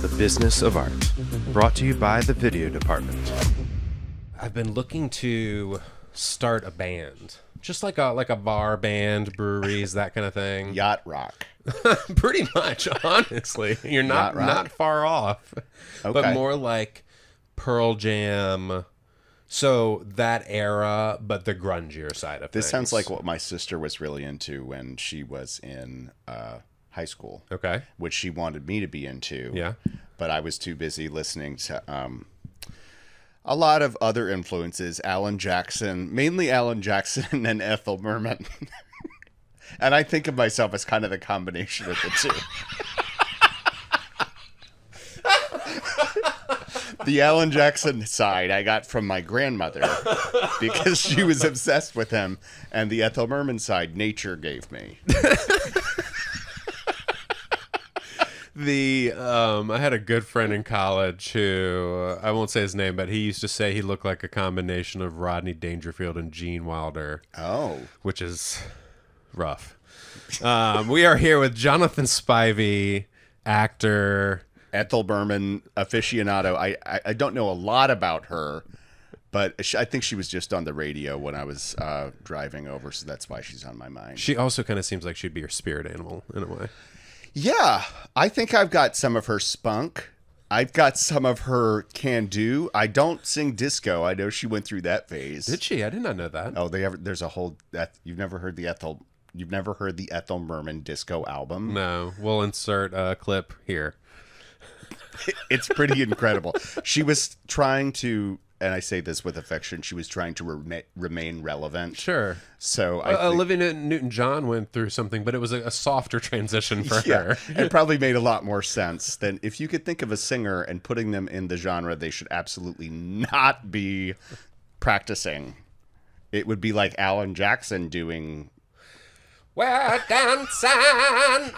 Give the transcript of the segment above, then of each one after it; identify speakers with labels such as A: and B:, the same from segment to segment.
A: The Business of Art, brought to you by the Video Department.
B: I've been looking to start a band, just like a bar band, breweries, that kind of thing.
C: Yacht rock.
B: Pretty much, honestly. You're not far off.
C: Okay.
B: But more like Pearl Jam. So that era, but the grungier side of things.
C: This sounds like what my sister was really into when she was in high school.
B: Okay.
C: Which she wanted me to be into.
B: Yeah.
C: But I was too busy listening to a lot of other influences. Alan Jackson, mainly Alan Jackson and Ethel Merman. And I think of myself as kind of the combination of the two. The Alan Jackson side I got from my grandmother because she was obsessed with him. And the Ethel Merman side, nature gave me.
B: I had a good friend in college who, I won't say his name, but he used to say he looked like a combination of Rodney Dangerfield and Gene Wilder.
C: Oh.
B: Which is rough. We are here with Jonathan Spivey, actor.
C: Ethel Merman aficionado. I don't know a lot about her, but I think she was just on the radio when I was driving over, so that's why she's on my mind.
B: She also kind of seems like she'd be your spirit animal in a way.
C: Yeah, I think I've got some of her spunk. I've got some of her can-do. I don't sing disco. I know she went through that phase.
B: Did she? I did not know that.
C: Oh, there's a whole... You've never heard the Ethel Merman disco album?
B: No. We'll insert a clip here.
C: It's pretty incredible. She was trying to, and I say this with affection, she was trying to remain relevant.
B: Sure.
C: So
B: Olivia Newton-John went through something, but it was a softer transition for her.
C: It probably made a lot more sense than if you could think of a singer and putting them in the genre they should absolutely not be practicing. It would be like Alan Jackson doing...
B: We're dancing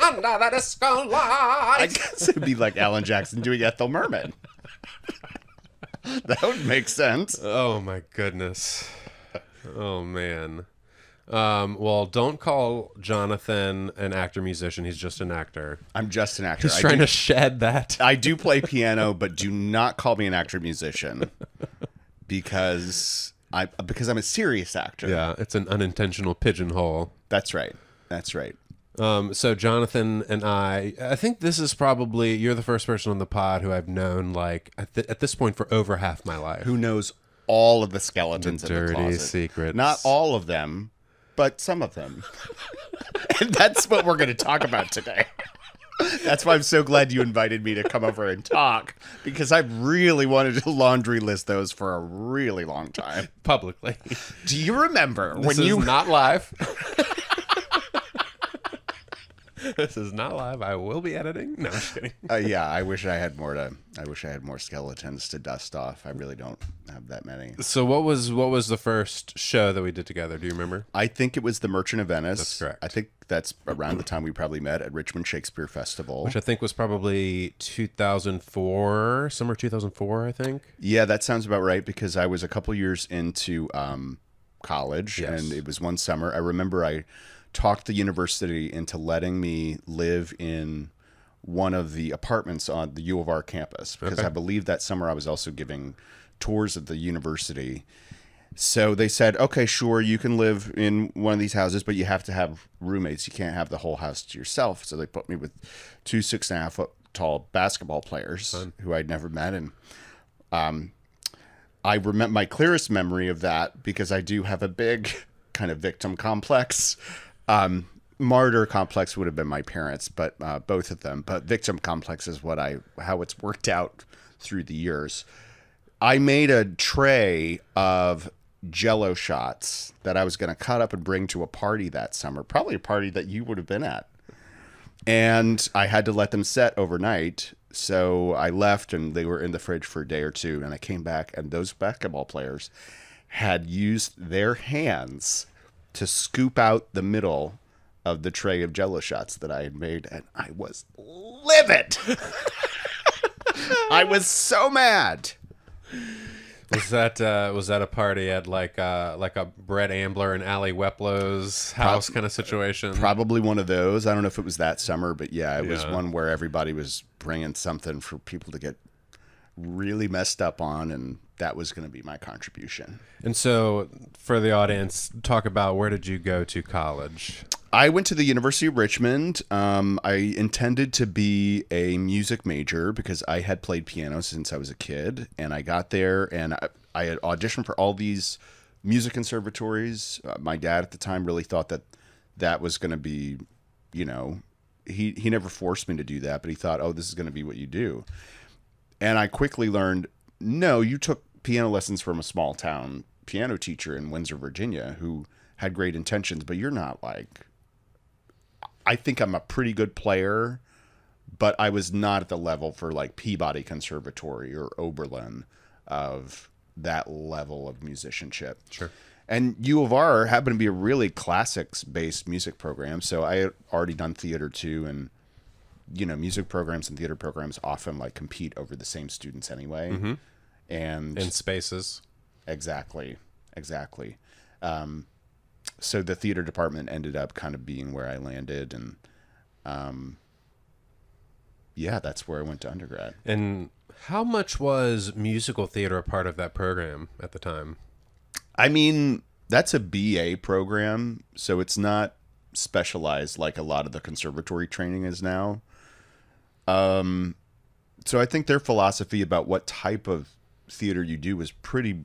B: under the disco light.
C: I guess it'd be like Alan Jackson doing Ethel Merman. That would make sense.
B: Oh, my goodness. Oh, man. Well, don't call Jonathan an actor-musician. He's just an actor.
C: I'm just an actor.
B: He's trying to shed that.
C: I do play piano, but do not call me an actor-musician because I'm a serious actor.
B: Yeah, it's an unintentional pigeonhole.
C: That's right. That's right.
B: So Jonathan and I think this is probably, you're the first person on the pod who I've known like at this point for over half my life.
C: Who knows all of the skeletons in the
B: dirty
C: closet.
B: Secrets.
C: Not all of them, but some of them. And that's what we're going to talk about today. That's why I'm so glad you invited me to come over and talk, because I've really wanted to laundry list those for a really long time.
B: Publicly.
C: Do you remember
B: when you... not live. This is not live. I will be editing. No, I'm just kidding.
C: Yeah, I wish I had more skeletons to dust off. I really don't have that many.
B: So what was the first show that we did together? Do you remember?
C: I think it was The Merchant of Venice.
B: That's correct.
C: I think that's around the time we probably met at Richmond Shakespeare Festival.
B: Which I think was probably 2004, summer 2004, I think.
C: Yeah, that sounds about right, because I was a couple years into college,
B: yes.
C: And it was one summer. I remember I talked the university into letting me live in one of the apartments on the U of R campus, because I believe that summer I was also giving tours of the university. So they said, okay, sure, you can live in one of these houses, but you have to have roommates. You can't have the whole house to yourself. So they put me with two 6.5-foot tall basketball players who I'd never met. And I remember my clearest memory of that, because I do have a big kind of victim complex. Martyr complex would have been my parents, but both of them. But victim complex is how it's worked out through the years. I made a tray of Jell-O shots that I was going to cut up and bring to a party that summer, probably a party that you would have been at. And I had to let them set overnight. So I left, and they were in the fridge for a day or two. And I came back, and those basketball players had used their hands to scoop out the middle of the tray of Jell-O shots that I had made, and I was livid. I was so mad.
B: Was that a party at like a Brett Ambler and Allie Weplow's house kind of situation?
C: Probably one of those. I don't know if it was that summer, but yeah, it was
B: Yeah.
C: one where everybody was bringing something for people to get really messed up on, and that was going to be my contribution.
B: And so, for the audience, talk about where did you go to college?
C: I went to the University of Richmond. I intended to be a music major because I had played piano since I was a kid, and I got there and I had auditioned for all these music conservatories. My dad at the time really thought that that was going to be, you know, he never forced me to do that, but he thought, oh, this is going to be what you do. And I quickly learned, no, you took piano lessons from a small town piano teacher in Windsor, Virginia, who had great intentions, but you're not like, I think I'm a pretty good player, but I was not at the level for like Peabody Conservatory or Oberlin of that level of musicianship.
B: Sure.
C: And U of R happened to be a really classics-based music program, so I had already done theater too, and you know, music programs and theater programs often like compete over the same students anyway.
B: Mm-hmm.
C: And
B: In spaces.
C: exactly. So the theater department ended up kind of being where I landed, and yeah, that's where I went to undergrad.
B: And how much was musical theater a part of that program at the time?
C: I mean, that's a BA program, so it's not specialized like a lot of the conservatory training is now. So I think their philosophy about what type of theater you do was pretty.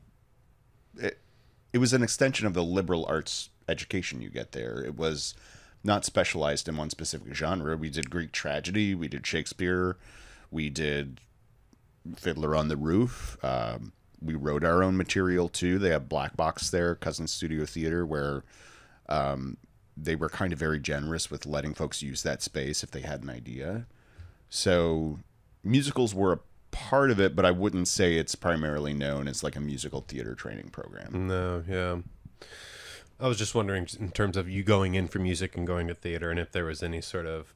C: It was an extension of the liberal arts education you get there. It was not specialized in one specific genre. We did Greek tragedy, we did Shakespeare, we did Fiddler on the Roof. We wrote our own material too. They have Black Box there, Cousin Studio Theater, where they were kind of very generous with letting folks use that space if they had an idea. So musicals were a part of it, but I wouldn't say it's primarily known as like a musical theater training program.
B: No, yeah. I was just wondering in terms of you going in for music and going to theater, and if there was any sort of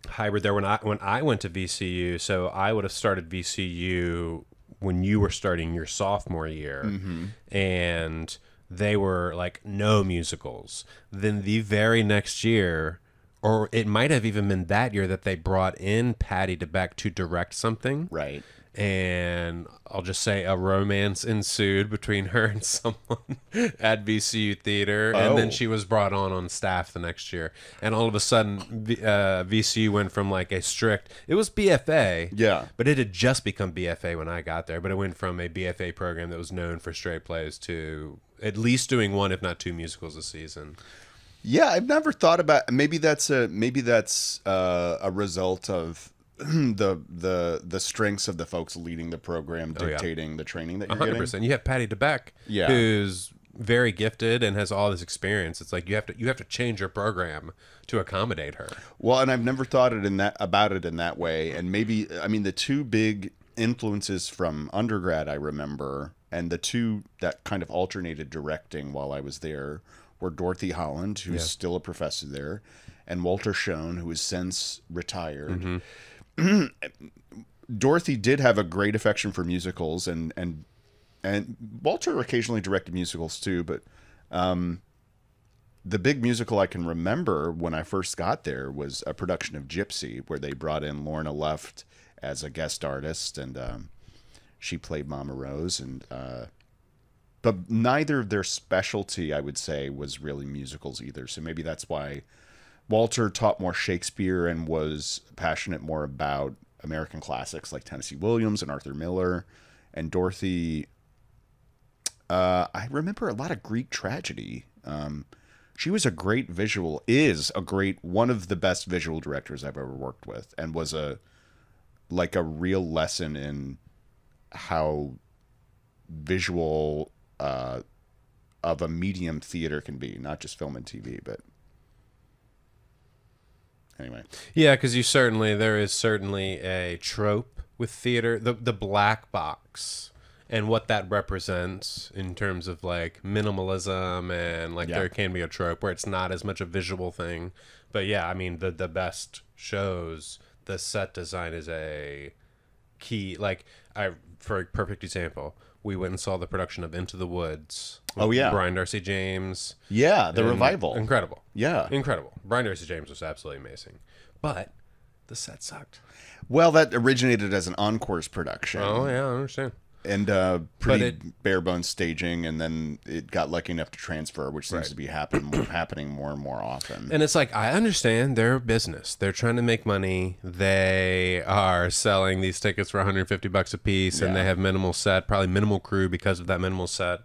B: hybrid there. When I went to VCU, so I would have started VCU when you were starting your sophomore year, and they were like no musicals. Then the very next year, or it might have even been that year, that they brought in Patty DeBeck to direct something.
C: Right.
B: And I'll just say a romance ensued between her and someone at VCU Theater. And then she was brought on staff the next year. And all of a sudden, VCU went from like a strict, it was BFA.
C: Yeah.
B: But it had just become BFA when I got there. But it went from a BFA program that was known for straight plays to at least doing one, if not two musicals a season.
C: Yeah, I've never thought about. Maybe that's a result of the strengths of the folks leading the program dictating the training that you're
B: 100%.
C: getting.
B: You have Patty DeBeck, who's very gifted and has all this experience. It's like you have to change your program to accommodate her.
C: Well, and I've never thought about it in that way. And maybe, I mean, the two big influences from undergrad I remember, and the two that kind of alternated directing while I was there, were Dorothy Holland, who's still a professor there, and Walter Schoen, who has since retired. Dorothy did have a great affection for musicals, and Walter occasionally directed musicals too, but the big musical I can remember when I first got there was a production of Gypsy, where they brought in Lorna Luft as a guest artist, and she played Mama Rose, and but neither of their specialty, I would say, was really musicals either. So maybe that's why Walter taught more Shakespeare and was passionate more about American classics like Tennessee Williams and Arthur Miller. And Dorothy, I remember a lot of Greek tragedy. She was one of the best visual directors I've ever worked with, and was a real lesson in how visual of a medium theater can be, not just film and TV, but anyway.
B: Yeah, because there is certainly a trope with theater, the black box, and what that represents in terms of like minimalism, and there can be a trope where it's not as much a visual thing. But yeah, I mean the best shows, the set design is a key. Like, for a perfect example, we went and saw the production of Into the Woods. With
C: Oh, yeah.
B: Brian Darcy James.
C: Yeah, the
B: And
C: revival.
B: Incredible.
C: Yeah.
B: Incredible. Brian Darcy James was absolutely amazing. But the set sucked.
C: Well, that originated as an Encore's production.
B: Oh, yeah, I understand.
C: And pretty bare bones staging, and then it got lucky enough to transfer, which seems to be happening more and more often.
B: And it's like, I understand their business. They're trying to make money. They are selling these tickets for $150 a piece, and they have minimal set, probably minimal crew because of that minimal set.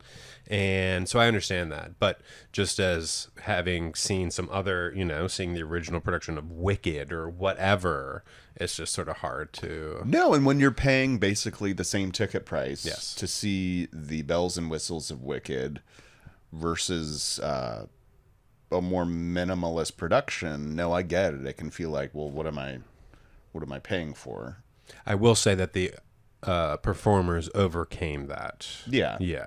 B: And so I understand that. But just as having seen some other, seeing the original production of Wicked or whatever, it's just sort of hard to...
C: No, and when you're paying basically the same ticket price
B: Yes.
C: to see the bells and whistles of Wicked versus a more minimalist production, no, I get it. It can feel like, well, what am I paying for?
B: I will say that the performers overcame that.
C: Yeah.
B: Yeah.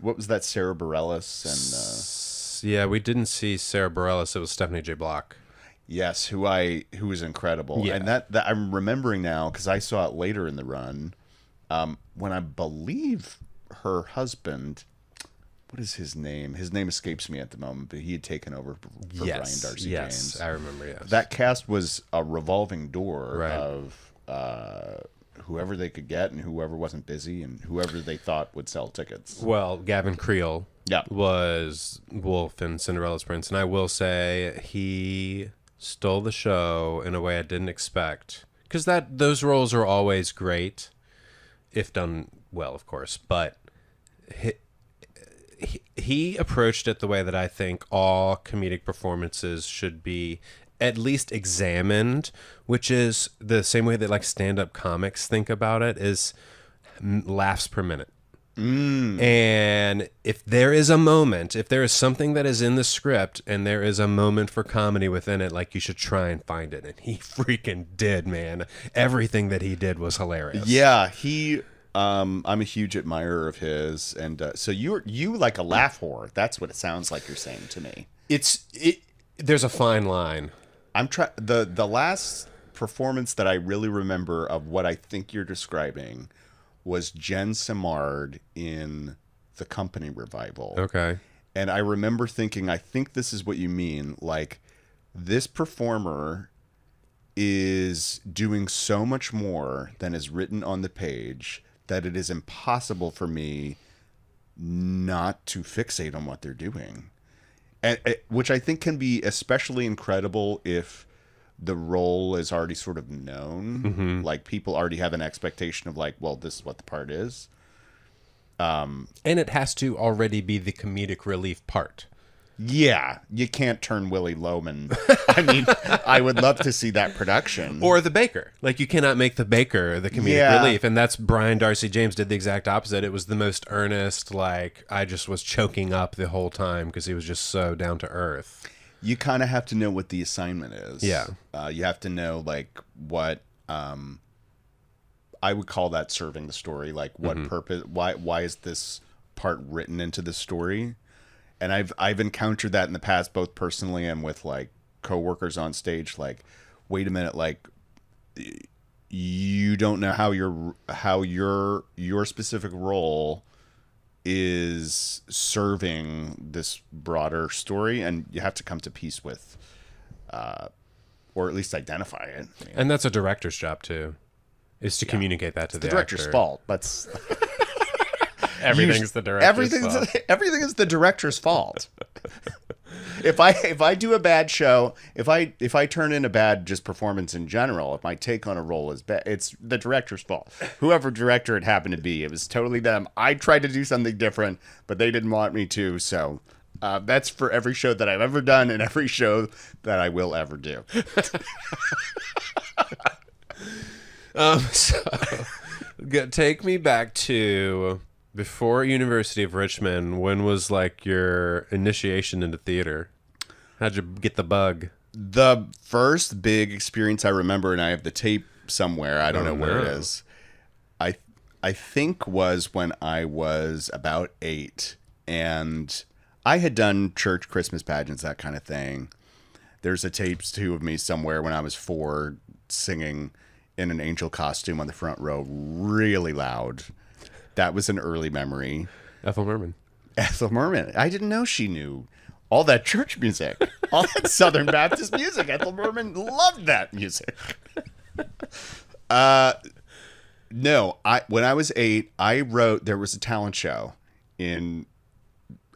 C: What was that, Sarah Bareilles?
B: Yeah, we didn't see Sarah Bareilles. It was Stephanie J. Block.
C: Yes, who was incredible.
B: Yeah.
C: And that I'm remembering now because I saw it later in the run when I believe her husband, what is his name? His name escapes me at the moment, but he had taken over for Brian Darcy James.
B: Yes, I remember, yes.
C: That cast was a revolving door
B: Right.
C: of whoever they could get and whoever wasn't busy and whoever they thought would sell tickets.
B: Well, Gavin Creel
C: Yeah.
B: was Wolf in Cinderella's Prince, and I will say he stole the show in a way I didn't expect. Because those roles are always great, if done well, of course. But he approached it the way that I think all comedic performances should be at least examined, which is the same way that like stand-up comics think about it, is laughs per minute. And if there is a moment, if there is something that is in the script and there is a moment for comedy within it, like, you should try and find it. And he freaking did, man. Everything that he did was hilarious.
C: Yeah, I'm a huge admirer of his, and so you like a laugh whore. That's what it sounds like you're saying to me.
B: There's a fine line.
C: The last performance that I really remember of what I think you're describing was Jen Simard in The Company revival.
B: Okay.
C: And I remember thinking, I think this is what you mean. Like, this performer is doing so much more than is written on the page that it is impossible for me not to fixate on what they're doing. And, which I think can be especially incredible if the role is already sort of known.
B: Mm-hmm.
C: Like, people already have an expectation of like, well, this is what the part is.
B: And it has to already be the comedic relief part.
C: Yeah, you can't turn Willie Loman. I mean, I would love to see that production.
B: Or the baker. Like, you cannot make the baker the comedic relief. And that's Brian Darcy James did the exact opposite. It was the most earnest, like, I just was choking up the whole time because he was just so down to earth.
C: You kind of have to know what the assignment is.
B: Yeah.
C: You have to know, like, what I would call that serving the story. Like, what purpose, why is this part written into the story? And I've encountered that in the past, both personally and with like coworkers on stage. Like, wait a minute, like, you don't know how your specific role is serving this broader story, and you have to come to peace with, or at least identify it. I mean,
B: And that's a director's job too, is to communicate that to the
C: director's
B: actor.
C: fault. That's
B: Everything's the director's fault.
C: Everything is the director's fault. If I do a bad show, if I turn in a bad just performance in general, if my take on a role is bad, it's the director's fault. Whoever director it happened to be, it was totally them. I tried to do something different, but they didn't want me to. So that's for every show that I've ever done and every show that I will ever do.
B: So take me back to before University of Richmond. When was like your initiation into theater? How'd you get the bug?
C: The first big experience I remember, and I have the tape somewhere, I don't know where it is, I think was when I was about 8, and I had done church Christmas pageants, that kind of thing. There's a tape too of me somewhere when I was 4 singing in an angel costume on the front row really loud. That was an early memory.
B: Ethel Merman.
C: Ethel Merman. I didn't know she knew all that church music, all that Southern Baptist music. Ethel Merman loved that music. No, when I was 8, I wrote, there was a talent show in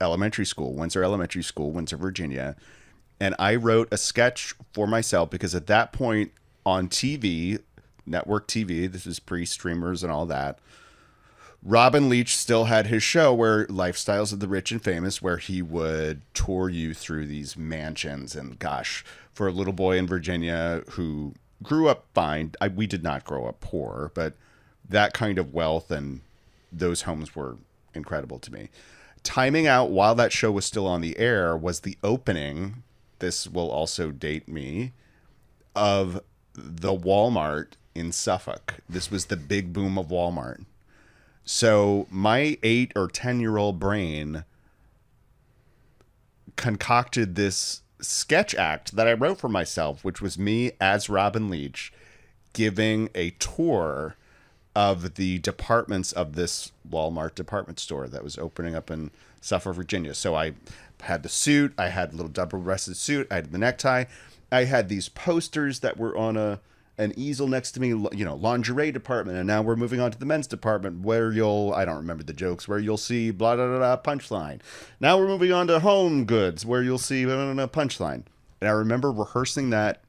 C: elementary school, Windsor Elementary School, Windsor, Virginia. And I wrote a sketch for myself because at that point on TV, network TV, this is pre-streamers and all that, Robin Leach still had his show where Lifestyles of the Rich and Famous, where he would tour you through these mansions. And gosh, for a little boy in Virginia who grew up fine, we did not grow up poor, but that kind of wealth and those homes were incredible to me. Timing out while that show was still on the air was the opening, this will also date me, of the Walmart in Suffolk. This was the big boom of Walmart. So my 8 or 10-year-old brain concocted this sketch act that I wrote for myself, which was me as Robin Leach giving a tour of the departments of this Walmart department store that was opening up in Suffolk, Virginia. So I had the suit, I had a little double-breasted suit, I had the necktie, I had these posters that were on an easel next to me, lingerie department, and now we're moving on to the men's department where I don't remember the jokes, where you'll see blah, blah, blah, blah, punchline. Now we're moving on to home goods where you'll see blah, blah, blah, punchline. And I remember rehearsing that.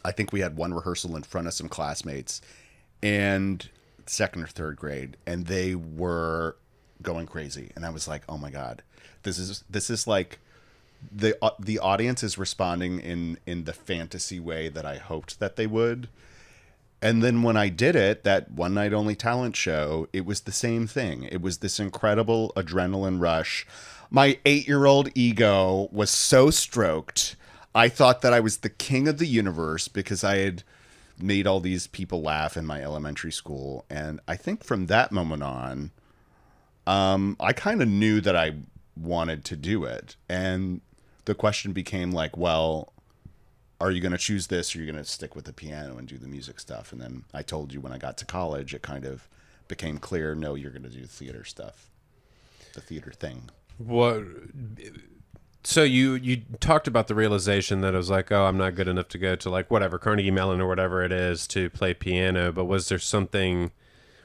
C: I think we had one rehearsal in front of some classmates and second or third grade, and they were going crazy. And I was like, oh my God, this is like the audience is responding in the fantasy way that I hoped that they would. And then when I did it, that one night only talent show, it was the same thing. It was this incredible adrenaline rush. My 8-year-old ego was so stroked. I thought that I was the king of the universe because I had made all these people laugh in my elementary school. And I think from that moment on, I kind of knew that I wanted to do it. And the question became like, well, are you going to choose this or are you going to stick with the piano and do the music stuff? And then I told you when I got to college, it kind of became clear, no, you're going to do theater stuff, the theater thing.
B: What? So you talked about the realization that it was like, oh, I'm not good enough to go to like whatever, Carnegie Mellon or whatever it is to play piano. But was there something,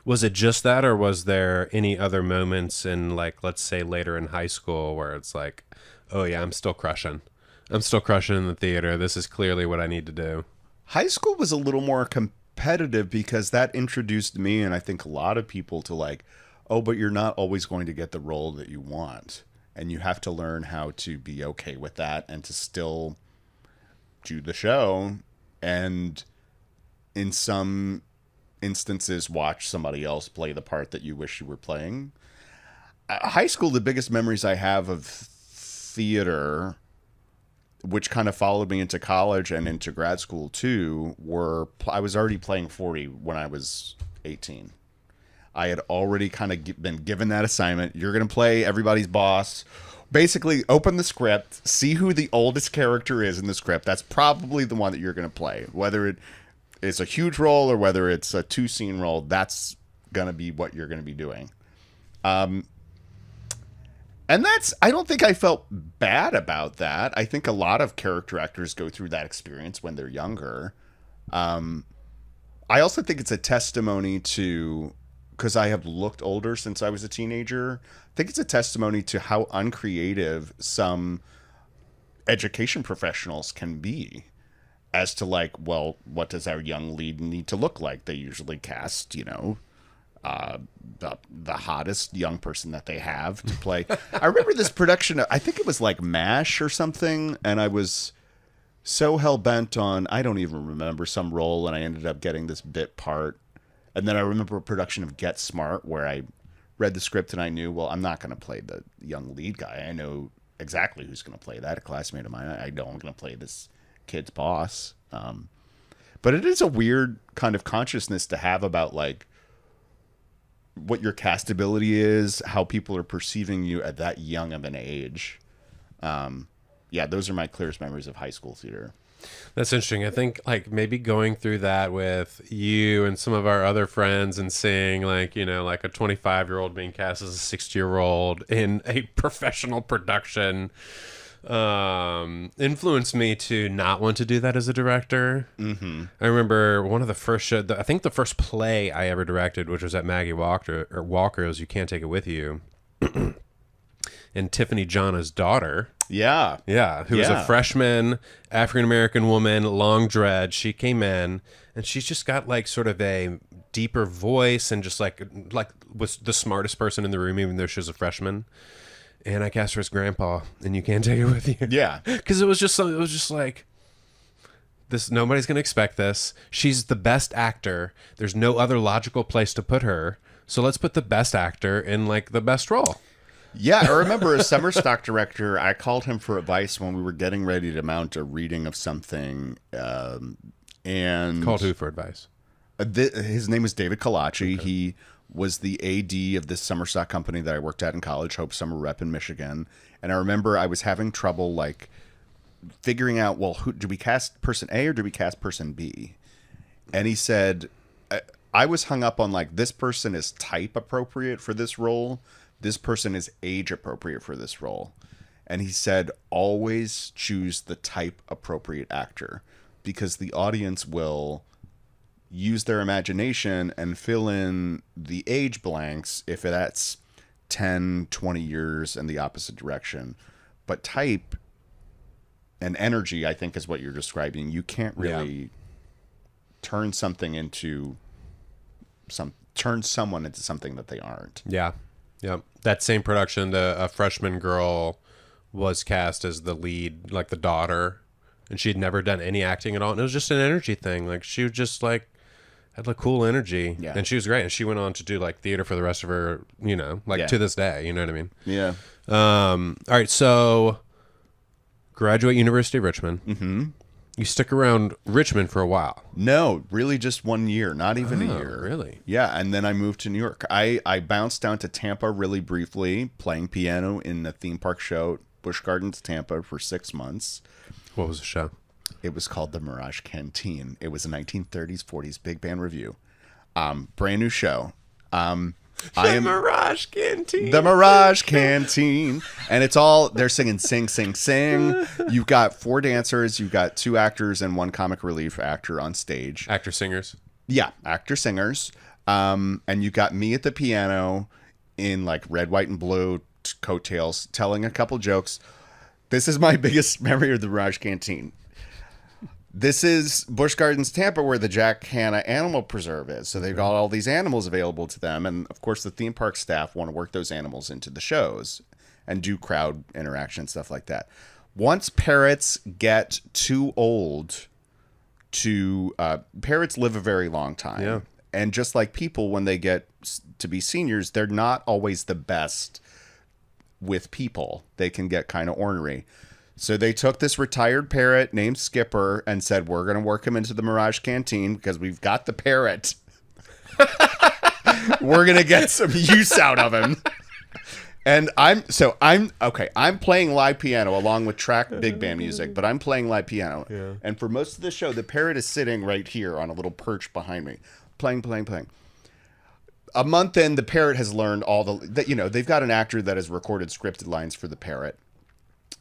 B: was it just that, or was there any other moments in, like, let's say later in high school where it's like, oh yeah, I'm still crushing in the theater. This is clearly what I need to do.
C: High school was a little more competitive because that introduced me, and I think a lot of people, to like, oh, but you're not always going to get the role that you want. And you have to learn how to be okay with that and to still do the show. And in some instances, watch somebody else play the part that you wish you were playing. High school, the biggest memories I have of theater, which kind of followed me into college and into grad school too, were I was already playing 40 when I was 18. I had already kind of been given that assignment. You're going to play everybody's boss. Basically, open the script, see who the oldest character is in the script. That's probably the one that you're going to play. Whether it is a huge role or whether it's a 2-scene role, that's going to be what you're going to be doing. And I don't think I felt bad about that. I think a lot of character actors go through that experience when they're younger. I also think it's a testimony to, because I have looked older since I was a teenager, I think it's a testimony to how uncreative some education professionals can be as to like, well, what does our young lead need to look like? They usually cast, the hottest young person that they have to play. I remember this production, I think it was like MASH or something, and I was so hell-bent on, I don't even remember, some role, and I ended up getting this bit part. And then I remember a production of Get Smart where I read the script and I knew, well, I'm not going to play the young lead guy. I know exactly who's going to play that, a classmate of mine. I know I'm going to play this kid's boss. But it is a weird kind of consciousness to have about like what your castability is, how people are perceiving you at that young of an age. Yeah, those are my clearest memories of high school theater.
B: That's interesting. I think like maybe going through that with you and some of our other friends and seeing like, you know, like a 25-year-old being cast as a 60-year-old in a professional production influenced me to not want to do that as a director. Mm-hmm. I remember one of the first show, I think the first play I ever directed, which was at Maggie Walker's You Can't Take It With You. And Tiffany Jana's daughter.
C: Yeah.
B: Yeah. Who was a freshman, African-American woman, long dread. She came in and she's just got like sort of a deeper voice and just like was the smartest person in the room, even though she was a freshman. And I cast her as grandpa and You Can't Take It With You.
C: Yeah.
B: Because it was just like, this, nobody's going to expect this. She's the best actor. There's no other logical place to put her. So let's put the best actor in like the best role.
C: Yeah, I remember a summer stock director, I called him for advice when we were getting ready to mount a reading of something. And
B: Called who for advice?
C: His name is David Kalachi. Okay. He was the AD of this summer stock company that I worked at in college, Hope Summer Rep in Michigan. And I remember I was having trouble like figuring out, well, who do we cast person A or do we cast person B? And he said, I was hung up on like, this person is type appropriate for this role. This person is age appropriate for this role. And he said, always choose the type appropriate actor because the audience will use their imagination and fill in the age blanks if that's 10, 20 years in the opposite direction. But type and energy, I think, is what you're describing. You can't really turn something into turn someone into something that they aren't.
B: Yeah. Yeah, that same production, a freshman girl was cast as the lead, like the daughter, and she'd never done any acting at all. And it was just an energy thing. Like she was just like had like cool energy, and she was great. And she went on to do like theater for the rest of her, you know, like to this day. You know what I mean?
C: Yeah.
B: All right, so graduate University of Richmond. Mm-hmm. You stick around Richmond for a while.
C: No, really just 1 year, not even a year.
B: Really?
C: Yeah, and then I moved to New York. I bounced down to Tampa really briefly, playing piano in the theme park show, Busch Gardens, Tampa, for 6 months.
B: What was the show?
C: It was called the Mirage Canteen. It was a 1930s, 40s big band review. Brand new show.
B: Mirage Canteen.
C: The Mirage Canteen. And it's all, they're singing Sing, Sing, Sing. You've got 4 dancers. You've got 2 actors and 1 comic relief actor on stage.
B: Actor-singers.
C: Yeah, actor-singers. And you got me at the piano in like red, white, and blue coattails, telling a couple jokes. This is my biggest memory of the Mirage Canteen. This is Busch Gardens, Tampa, where the Jack Hanna Animal Preserve is. So they've got all these animals available to them. And, of course, the theme park staff want to work those animals into the shows and do crowd interaction, stuff like that. Once parrots get too old to... parrots live a very long time.
B: Yeah.
C: And just like people, when they get to be seniors, they're not always the best with people. They can get kind of ornery. So they took this retired parrot named Skipper and said, we're going to work him into the Mirage Canteen because we've got the parrot. We're going to get some use out of him. And I'm playing live piano along with track big band music, but I'm playing live piano. Yeah. And for most of the show, the parrot is sitting right here on a little perch behind me, playing. A month in, the parrot has learned all they've got an actor that has recorded scripted lines for the parrot.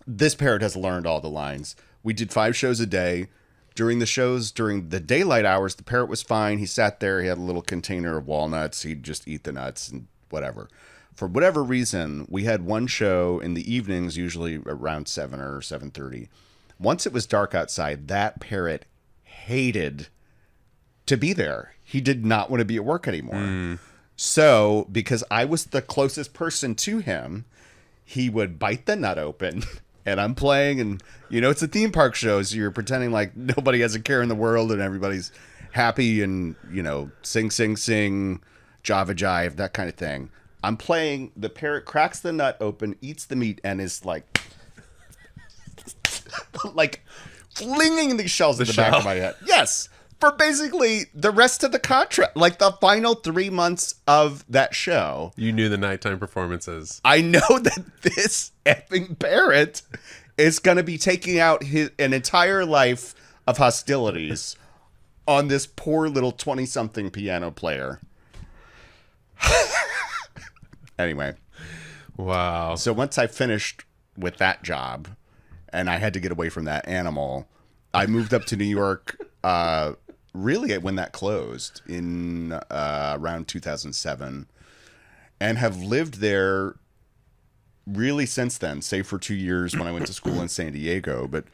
C: This parrot has learned all the lines. We did 5 shows a day. During the shows, during the daylight hours, the parrot was fine. He sat there. He had a little container of walnuts. He'd just eat the nuts and whatever. For whatever reason, we had one show in the evenings, usually around 7 or 7:30. Once it was dark outside, that parrot hated to be there. He did not want to be at work anymore. So, because I was the closest person to him, he would bite the nut open. And I'm playing, and, it's a theme park show, so you're pretending like nobody has a care in the world and everybody's happy and, sing, sing, sing, Java jive, that kind of thing. I'm playing, the parrot cracks the nut open, eats the meat, and is like flinging these shells in the back of my head. Yes, for basically the rest of the contract, like the final 3 months of that show.
B: You knew the nighttime performances.
C: I know that this effing parrot is going to be taking out an entire life of hostilities on this poor little 20-something piano player. Anyway.
B: Wow.
C: So once I finished with that job and I had to get away from that animal, I moved up to New York really when that closed in around 2007 and have lived there really since then, save for 2 years when I went to school in San Diego. But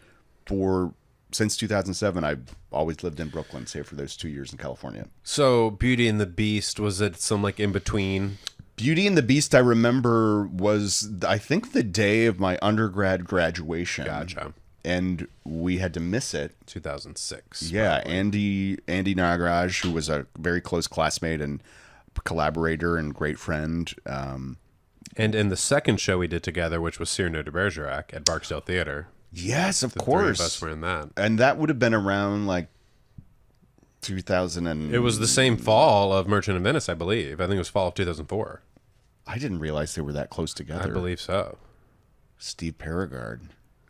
C: since 2007, I've always lived in Brooklyn, save for those 2 years in California.
B: So Beauty and the Beast, was it some like in between?
C: Beauty and the Beast, I remember, was, I think, the day of my undergrad graduation.
B: Gotcha.
C: And we had to miss it.
B: 2006.
C: Yeah,
B: probably.
C: Andy Nagraj, who was a very close classmate and collaborator and great friend.
B: And in the second show we did together, which was Cyrano de Bergerac at Barksdale Theater.
C: Yes, of
B: The
C: course.
B: three of us were in that.
C: And that would have been around like 2000 and...
B: It was the same fall of Merchant of Venice, I believe. I think it was fall of 2004.
C: I didn't realize they were that close together.
B: I believe so.
C: Steve Perregard.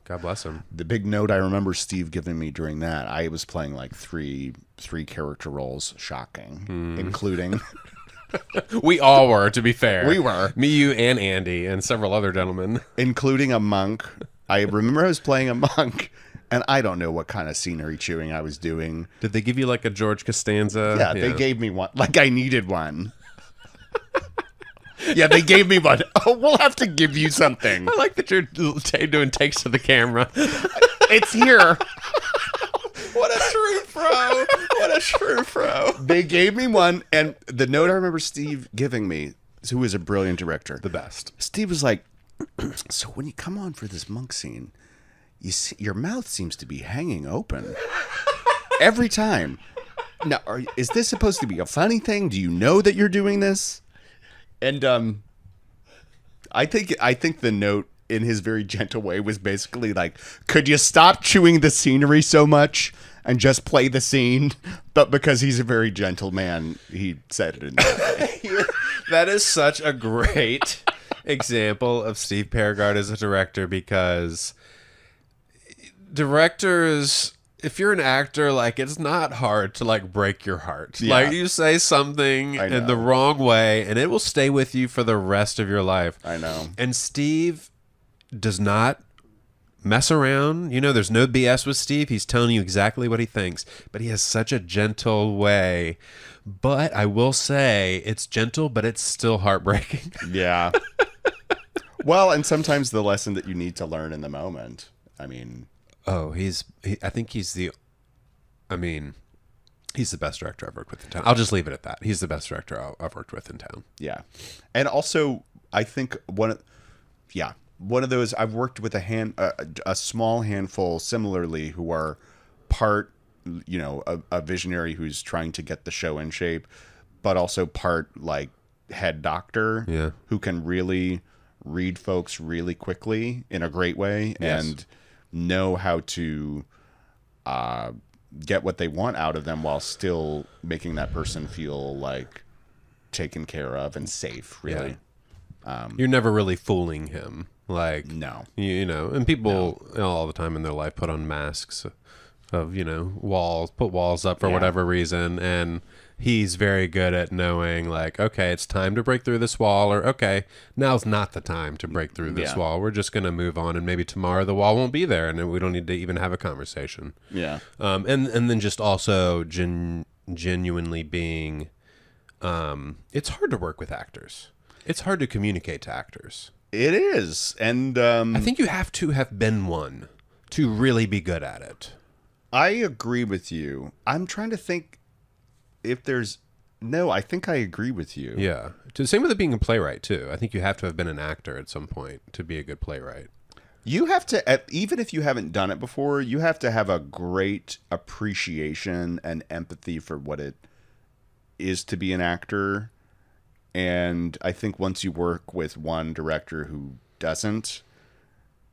B: God bless him.
C: The big note I remember Steve giving me during that, I was playing like three character roles, shocking, including...
B: We all were, to be fair.
C: We were.
B: Me, you, and Andy, and several other gentlemen.
C: Including a monk. I remember I was playing a monk, and I don't know what kind of scenery chewing I was doing.
B: Did they give you like a George Costanza?
C: Yeah, they gave me one. Like I needed one. Yeah, they gave me one. Oh, we'll have to give you something.
B: I like that you're doing takes to the camera.
C: It's here.
B: What a true pro. What a true pro.
C: They gave me one, and the note I remember Steve giving me, who is a brilliant director.
B: The best.
C: Steve was like, so when you come on for this monk scene, you see, your mouth seems to be hanging open. Every time. Now, is this supposed to be a funny thing? Do you know that you're doing this? And I think the note in his very gentle way was basically like, could you stop chewing the scenery so much and just play the scene? But because he's a very gentle man, he said it in that way.
B: That is such a great example of Steve Perregard as a director, because directors, if you're an actor, like, it's not hard to like break your heart.
C: Yeah.
B: Like, you say something in the wrong way and it will stay with you for the rest of your life.
C: I know.
B: And Steve does not mess around. You know, there's no BS with Steve. He's telling you exactly what he thinks, but he has such a gentle way. But I will say it's gentle, but it's still heartbreaking.
C: Yeah. Well, and sometimes the lesson that you need to learn in the moment. I mean,
B: I think he's the best director I've worked with in town. I'll just leave it at that. He's the best director I've worked with in town.
C: yeah. And also, I think one of those, I've worked with a small handful similarly who are part, you know, a visionary who's trying to get the show in shape, but also part like head doctor who can really read folks really quickly in a great way and know how to get what they want out of them while still making that person feel like taken care of and safe, really.
B: You're never really fooling him. Like,
C: no.
B: You know, and people all the time in their life put on masks of, you know, put walls up for whatever reason, and he's very good at knowing, like, okay, it's time to break through this wall, or okay, now's not the time to break through this wall. We're just going to move on, and maybe tomorrow the wall won't be there, and we don't need to even have a conversation.
C: Yeah.
B: And then just also genuinely being, it's hard to work with actors. It's hard to communicate to actors.
C: It is. And
B: I think you have to have been one to really be good at it.
C: I agree with you. I'm trying to think if there's... No, I think I agree with you.
B: Yeah. Same with it being a playwright, too. I think you have to have been an actor at some point to be a good playwright.
C: You have to, even if you haven't done it before, you have to have a great appreciation and empathy for what it is to be an actor. And I think once you work with one director who doesn't,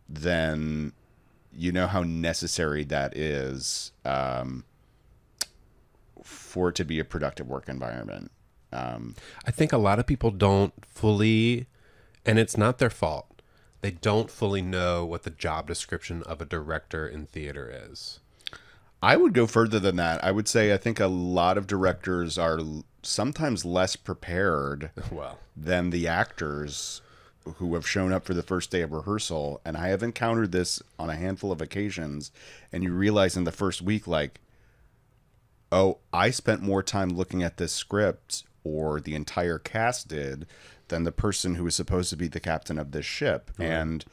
C: then you know how necessary that is for it to be a productive work environment.
B: I think a lot of people don't fully, and it's not their fault, they don't fully know what the job description of a director in theater is.
C: I would go further than that. I would say I think a lot of directors are sometimes less prepared
B: Well,
C: than the actors who have shown up for the first day of rehearsal. And I have encountered this on a handful of occasions. And you realize in the first week, like, oh, I spent more time looking at this script, or the entire cast did, than the person who was supposed to be the captain of this ship. Right. And,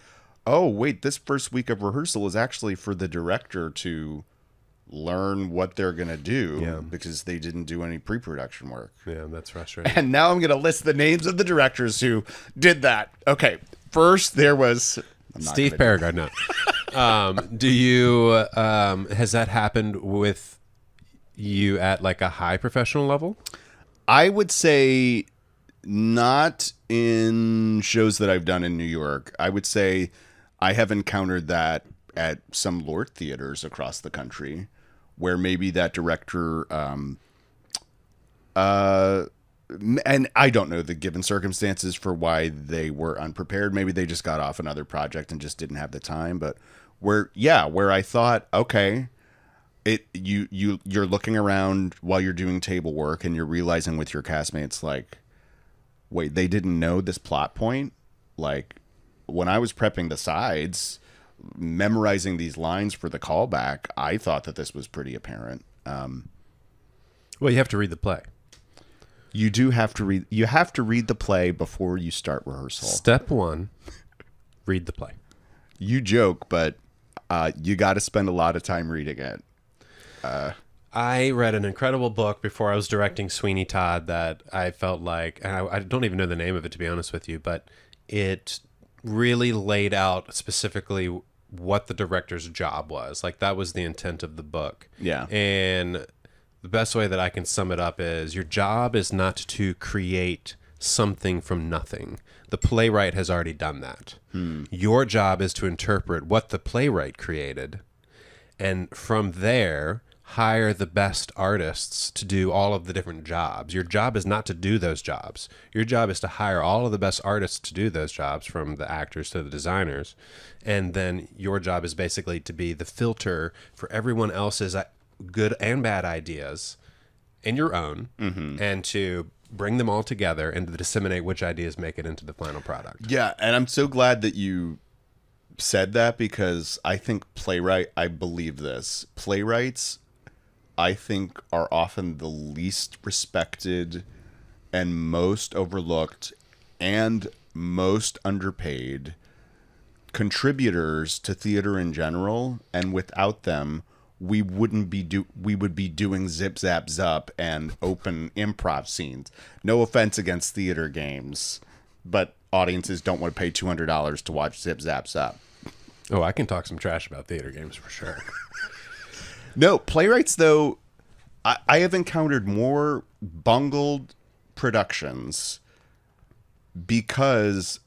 C: oh, wait, this first week of rehearsal is actually for the director to learn what they're going to do because they didn't do any pre-production work.
B: Yeah, that's frustrating.
C: And now I'm going to list the names of the directors who did that. Okay, first there was...
B: Steve Peregrine. No. Do you... has that happened with you at like a high professional level?
C: I would say not in shows that I've done in New York. I would say I have encountered that at some LORT theaters across the country, where maybe that director, and I don't know the given circumstances for why they were unprepared. Maybe they just got off another project and just didn't have the time. But where I thought, okay, you're looking around while you're doing table work and you're realizing with your castmates, like, wait, they didn't know this plot point. Like, when I was prepping the sides, memorizing these lines for the callback, I thought that this was pretty apparent.
B: Well, you have to read the play.
C: You do have to read. You have to read the play before you start rehearsal.
B: Step 1, read the play.
C: You joke, but you got to spend a lot of time reading it.
B: I read an incredible book before I was directing Sweeney Todd that I felt like, and I don't even know the name of it, to be honest with you, but it really laid out specifically what the director's job was. Like, that was the intent of the book.
C: Yeah.
B: And the best way that I can sum it up is your job is not to create something from nothing. The playwright has already done that. Your job is to interpret what the playwright created, and from there hire the best artists to do all of the different jobs. Your job is not to do those jobs. Your job is to hire all of the best artists to do those jobs, from the actors to the designers. And then your job is basically to be the filter for everyone else's good and bad ideas and your own, and to bring them all together and to disseminate which ideas make it into the final product.
C: Yeah, and I'm so glad that you said that, because I think I believe this. Playwrights, I think, are often the least respected and most overlooked and most underpaid contributors to theater in general, and without them, we would be doing zip zap zup and open improv scenes. No offense against theater games, but audiences don't want to pay $200 to watch zip zap zup.
B: Oh, I can talk some trash about theater games for sure.
C: No, playwrights, though, I have encountered more bungled productions because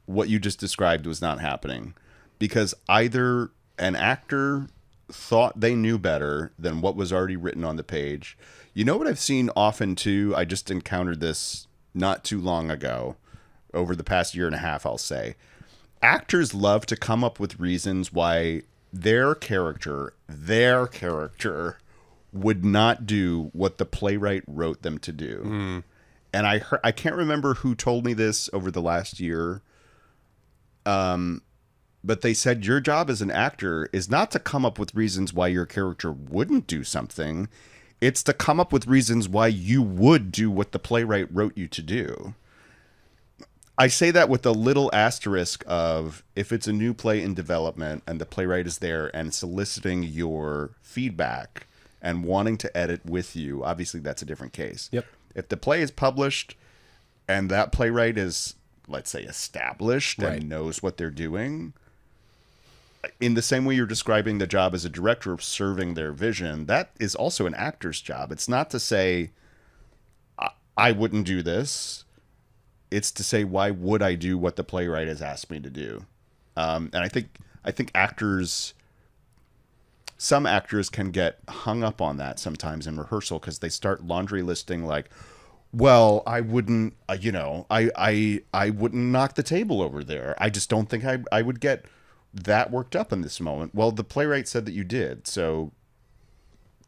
C: what you just described was not happening. Because either an actor thought they knew better than what was already written on the page. You know what I've seen often, too? I just encountered this not too long ago, over the past year and a half, I'll say. Actors love to come up with reasons why their character would not do what the playwright wrote them to do. And I can't remember who told me this over the last year, but they said your job as an actor is not to come up with reasons why your character wouldn't do something. It's to come up with reasons why you would do what the playwright wrote you to do. I say that with a little asterisk of, if it's a new play in development and the playwright is there and soliciting your feedback and wanting to edit with you, obviously that's a different case.
B: Yep.
C: If the play is published and that playwright is, let's say, established and knows what they're doing, in the same way you're describing the job as a director of serving their vision, that is also an actor's job. It's not to say, I wouldn't do this. It's to say, why would I do what the playwright has asked me to do? And I think actors, some actors can get hung up on that sometimes in rehearsal, because they start laundry listing like, well, I wouldn't, I wouldn't knock the table over there. I just don't think I would get that worked up in this moment. Well, the playwright said that you did, so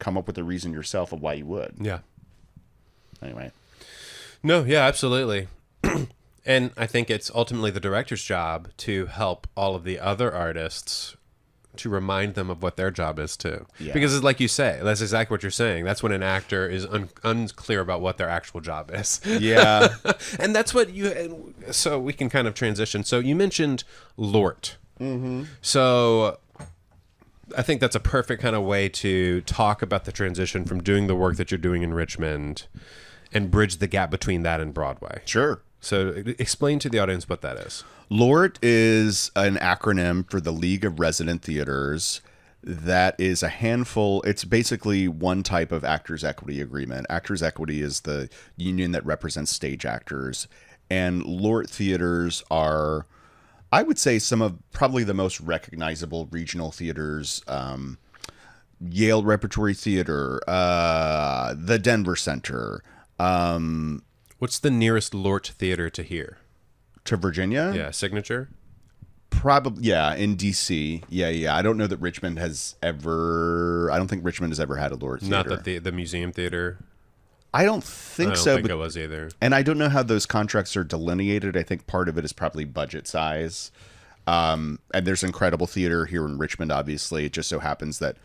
C: come up with a reason yourself of why you would.
B: Yeah.
C: Anyway.
B: No, yeah, absolutely. And I think it's ultimately the director's job to help all of the other artists to remind them of what their job is too.
C: Yeah.
B: Because it's like you say, that's exactly what you're saying. That's when an actor is unclear about what their actual job is.
C: Yeah.
B: And that's what you... So we can kind of transition. So you mentioned LORT. Mm-hmm. So I think that's a perfect kind of way to talk about the transition from doing the work that you're doing in Richmond and bridge the gap between that and Broadway.
C: Sure.
B: So explain to the audience what that is.
C: LORT is an acronym for the League of Resident Theaters. That is a handful. It's basically one type of actors' equity agreement. Actors' equity is the union that represents stage actors. And LORT theaters are, I would say, some of probably the most recognizable regional theaters. Yale Repertory Theater, the Denver Center.
B: What's the nearest LORT theater to here?
C: To Virginia?
B: Yeah, Signature?
C: Probably, yeah, in D.C. Yeah. I don't know that Richmond has ever... I don't think Richmond has ever had a LORT theater.
B: Not that the Museum Theater?
C: I don't think
B: I don't
C: so.
B: think it was either.
C: And I don't know how those contracts are delineated. I think part of it is probably budget size. And there's incredible theater here in Richmond, obviously. It just so happens that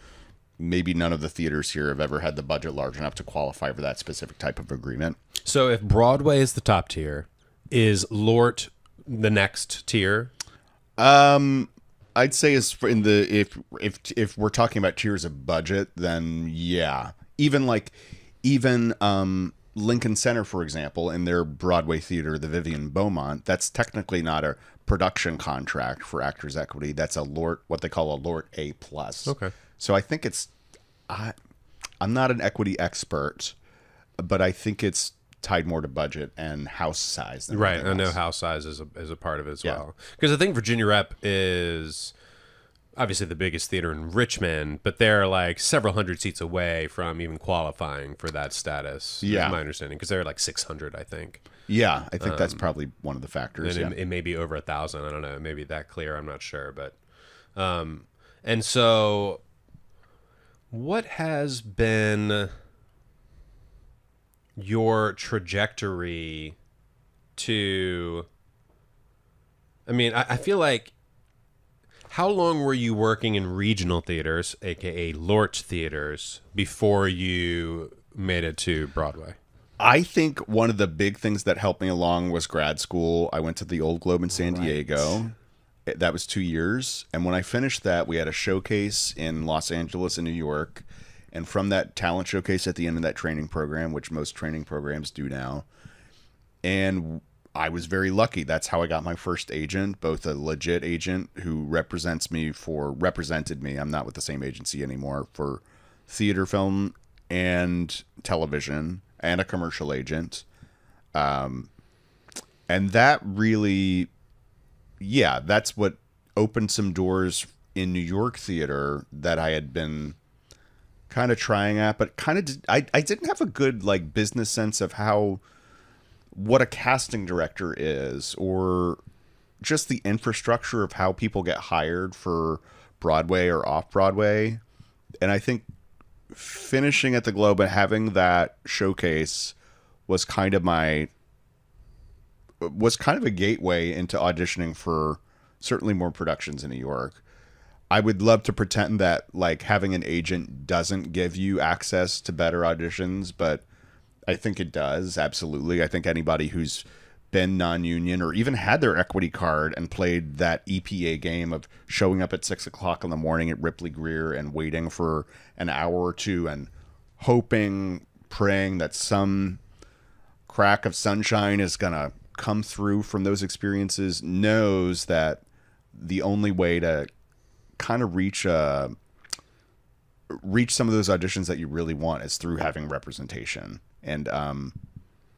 C: maybe none of the theaters here have ever had the budget large enough to qualify for that specific type of agreement.
B: So if Broadway is the top tier, is LORT the next tier?
C: I'd say is in the if we're talking about tiers of budget, then yeah. Even Lincoln Center, for example, in their Broadway theater, the Vivian Beaumont, that's technically not a production contract for Actors Equity. That's a LORT, what they call a LORT A+.
B: Okay.
C: So I think it's, I'm not an equity expert, but I think it's tied more to budget and house size. Than
B: Right. I know
C: else.
B: house size is a part of it as
C: Yeah.
B: well. Because I think Virginia Rep is obviously the biggest theater in Richmond, but they're like several hundred seats away from even qualifying for that status.
C: Yeah.
B: Is my understanding. Because they're like 600, I think.
C: Yeah, I think that's probably one of the factors.
B: And it may be over 1,000. I don't know. Maybe that clear. I'm not sure. But, and so what has been your trajectory to, I mean, I feel like, how long were you working in regional theaters, aka LORT theaters, before you made it to Broadway?
C: I think one of the big things that helped me along was grad school. I went to the Old Globe in San Diego. That was 2 years. And when I finished that, we had a showcase in Los Angeles and New York. And from that talent showcase at the end of that training program, which most training programs do now, and I was very lucky. That's how I got my first agent, both a legit agent who represented me. I'm not with the same agency anymore, for theater, film, and television, and a commercial agent. And that really, yeah, that's what opened some doors in New York theater that I had been kind of trying at, but I didn't have a good like business sense of what a casting director is, or just the infrastructure of how people get hired for Broadway or off Broadway. And I think finishing at the Globe and having that showcase was kind of a gateway into auditioning for certainly more productions in New York. I would love to pretend that like having an agent doesn't give you access to better auditions, but I think it does. Absolutely. I think anybody who's been non-union or even had their equity card and played that EPA game of showing up at 6 o'clock in the morning at Ripley Greer and waiting for an hour or two and hoping, praying that some crack of sunshine is going to come through from those experiences, knows that the only way to kind of reach some of those auditions that you really want is through having representation. And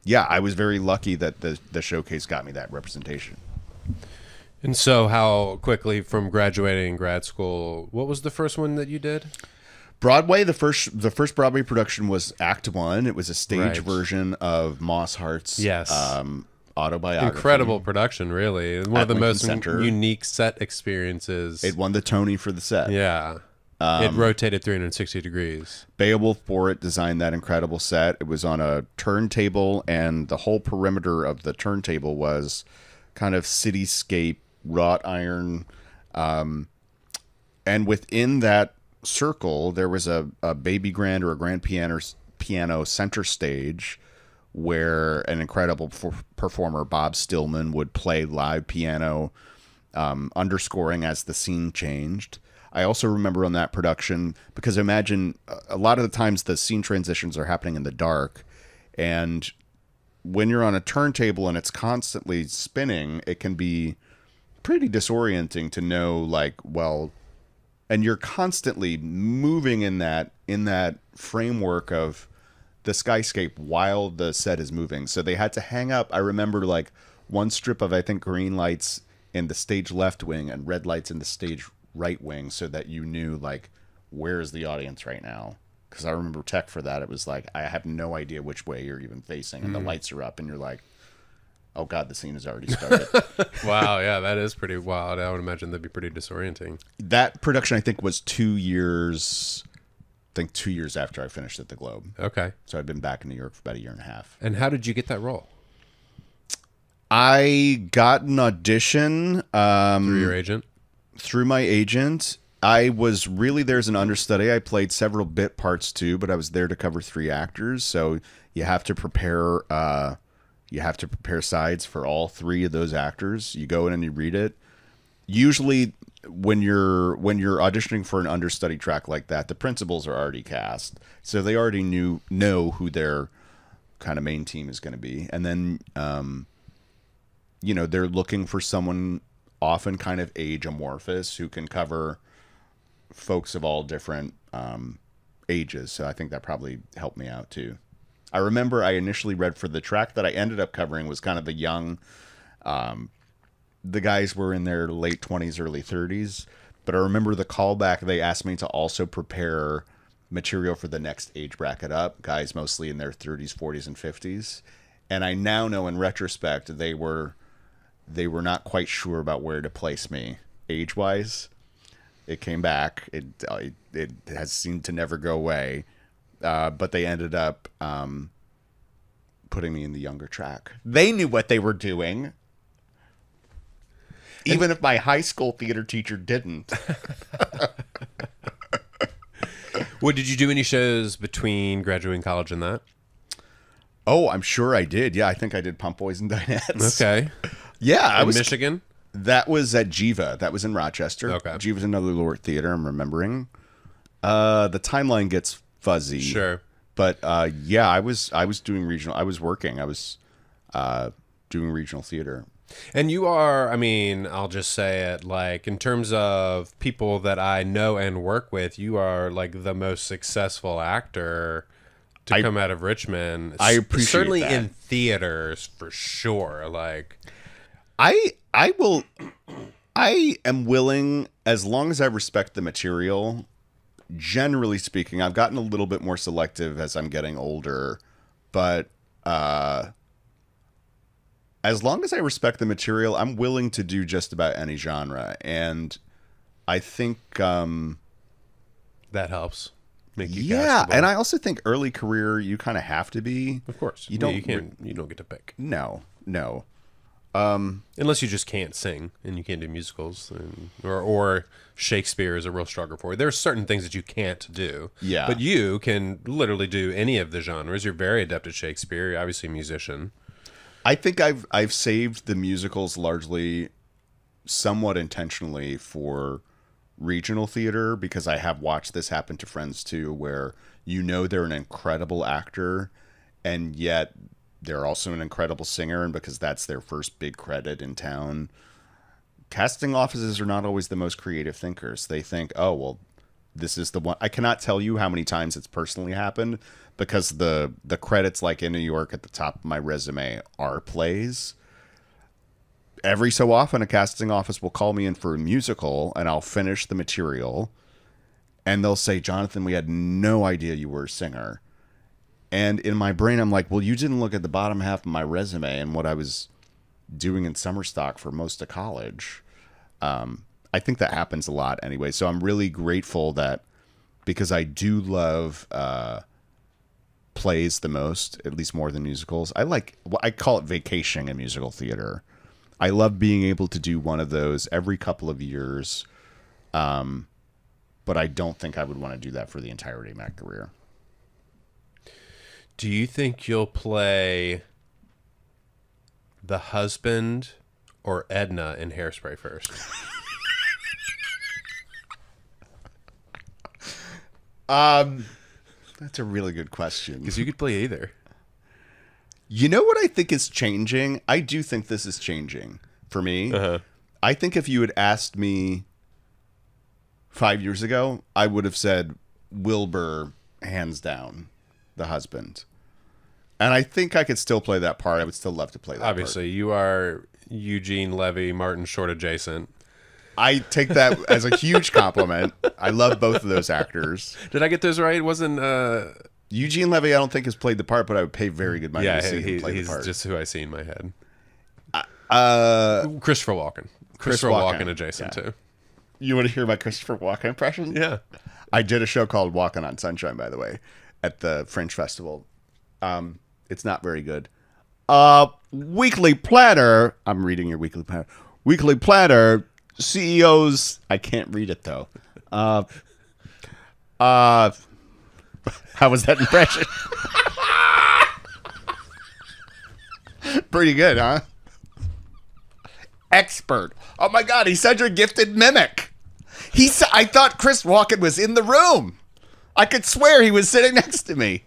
C: yeah, I was very lucky that the showcase got me that representation.
B: And so how quickly from graduating grad school, what was the first one that you did?
C: Broadway, the first Broadway production was Act One. It was a stage version of Moss Hart's autobiography.
B: Incredible production, really. One of the
C: Lincoln
B: most
C: Center.
B: unique set experiences.
C: It won the Tony for the set.
B: Yeah. It rotated 360 degrees.
C: Beowulf Boritt designed that incredible set. It was on a turntable, and the whole perimeter of the turntable was kind of cityscape wrought iron. And within that circle, there was a baby grand or a grand piano center stage where an incredible performer, Bob Stillman, would play live piano, underscoring as the scene changed. I also remember on that production, because imagine a lot of the times the scene transitions are happening in the dark, and when you're on a turntable and it's constantly spinning, it can be pretty disorienting to know, like, well, and you're constantly moving in that framework of the skyscape while the set is moving. So they had to hang up, I remember, like, one strip of, I think, green lights in the stage left wing and red lights in the stage right wing, so that you knew, like, where is the audience right now. Because I remember tech for that, it was like, I have no idea which way you're even facing, and the lights are up, and you're like, oh god, the scene has already started.
B: Wow, yeah, that is pretty wild. I would imagine that'd be pretty disorienting.
C: That production, I think, was 2 years, after I finished at the Globe.
B: Okay.
C: So I've been back in New York for about a year and a half.
B: And how did you get that role?
C: I got an audition
B: Through your agent?
C: Through my agent. I was really there as an understudy. I played several bit parts too, but I was there to cover 3 actors. So you have to prepare sides for all 3 of those actors. You go in and you read it. Usually when you're auditioning for an understudy track like that, the principals are already cast. So they already know who their kind of main team is going to be. And then they're looking for someone often kind of age amorphous who can cover folks of all different ages. So I think that probably helped me out too. I remember I initially read for the track that I ended up covering was kind of the young, the guys were in their late 20s, early 30s. But I remember the callback, they asked me to also prepare material for the next age bracket up, guys mostly in their 30s, 40s, and 50s. And I now know in retrospect they were not quite sure about where to place me age-wise. It came back. It has seemed to never go away. But they ended up putting me in the younger track. They knew what they were doing. Even if my high school theater teacher didn't.
B: Well, did you do any shows between graduating college and that?
C: Oh, I'm sure I did. Yeah, I think I did Pump Boys and Dinettes.
B: Okay.
C: Yeah, I was
B: Michigan.
C: That was at Jiva. That was in Rochester.
B: Okay.
C: Jiva's another LORT theater. I'm remembering. The timeline gets fuzzy.
B: Sure.
C: But yeah, I was doing regional. I was working. I was doing regional theater.
B: And you are, I mean, I'll just say it, like, in terms of people that I know and work with, you are, like, the most successful actor to come out of Richmond.
C: I appreciate
B: certainly
C: that.
B: in theaters, for sure. Like,
C: I am willing, as long as I respect the material. Generally speaking, I've gotten a little bit more selective as I'm getting older, but as long as I respect the material, I'm willing to do just about any genre. And I think
B: that helps make you
C: yeah,
B: castable.
C: and I also think early career you kind of have to be.
B: Of course.
C: You don't
B: you don't get to pick.
C: No.
B: Unless you just can't sing and you can't do musicals, or Shakespeare is a real struggle for you. There's certain things that you can't do.
C: Yeah.
B: But you can literally do any of the genres. You're very adept at Shakespeare. You're obviously a musician.
C: I think I've saved the musicals largely somewhat intentionally for regional theater, because I have watched this happen to friends too, where they're an incredible actor and yet they're also an incredible singer, and because that's their first big credit in town, casting offices are not always the most creative thinkers. They think, oh, well, this is the one. I cannot tell you how many times it's personally happened, because the credits, like in New York at the top of my resume, are plays. Every so often a casting office will call me in for a musical, and I'll finish the material, and they'll say, Jonathan, we had no idea you were a singer. And in my brain, I'm like, well, you didn't look at the bottom half of my resume and what I was doing in summer stock for most of college. I think that happens a lot anyway. So I'm really grateful that because I do love plays the most, at least more than musicals. I call it vacationing in musical theater. I love being able to do one of those every couple of years, but I don't think I would want to do that for the entirety of my career.
B: Do you think you'll play the husband or Edna in Hairspray first?
C: That's a really good question.
B: Because you could play either.
C: You know what I think is changing? I do think this is changing for me.
B: Uh-huh.
C: I think if you had asked me 5 years ago, I would have said Wilbur, hands down, the husband. And I think I could still play that part. I would still love to play that
B: Obviously, you are Eugene Levy, Martin Short adjacent.
C: I take that as a huge compliment. I love both of those actors.
B: Did I get those right? It wasn't...
C: Eugene Levy, I don't think has played the part, but I would pay very good money to see him play the part.
B: He's just who I see in my head.
C: Uh,
B: Christopher Walken. Christopher Walken adjacent, too.
C: You want to hear my Christopher Walken impression?
B: Yeah.
C: I did a show called Walking on Sunshine, by the way, at the Fringe Festival. It's not very good. Weekly planner. I'm reading your weekly planner. Weekly planner. CEOs. I can't read it though. How was that impression? Pretty good, huh? Expert. Oh my God, he's such a gifted mimic. I thought Chris Walken was in the room. I could swear he was sitting next to me.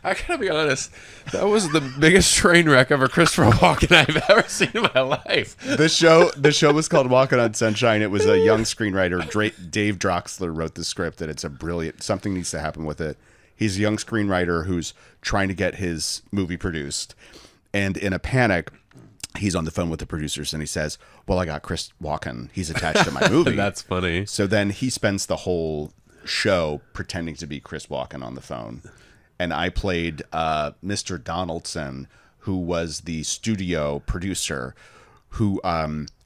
B: I gotta be honest, that was the biggest train wreck of a Christopher Walken I've ever seen in my life.
C: The show was called Walking on Sunshine. It was a young screenwriter, Dave Droxler, wrote the script, and it's a brilliant. Something needs to happen with it. He's a young screenwriter who's trying to get his movie produced, and in a panic, he's on the phone with the producers, and he says, "Well, I got Chris Walken. He's attached to my movie."
B: That's funny.
C: So then he spends the whole show pretending to be Chris Walken on the phone. And I played Mr. Donaldson, who was the studio producer, who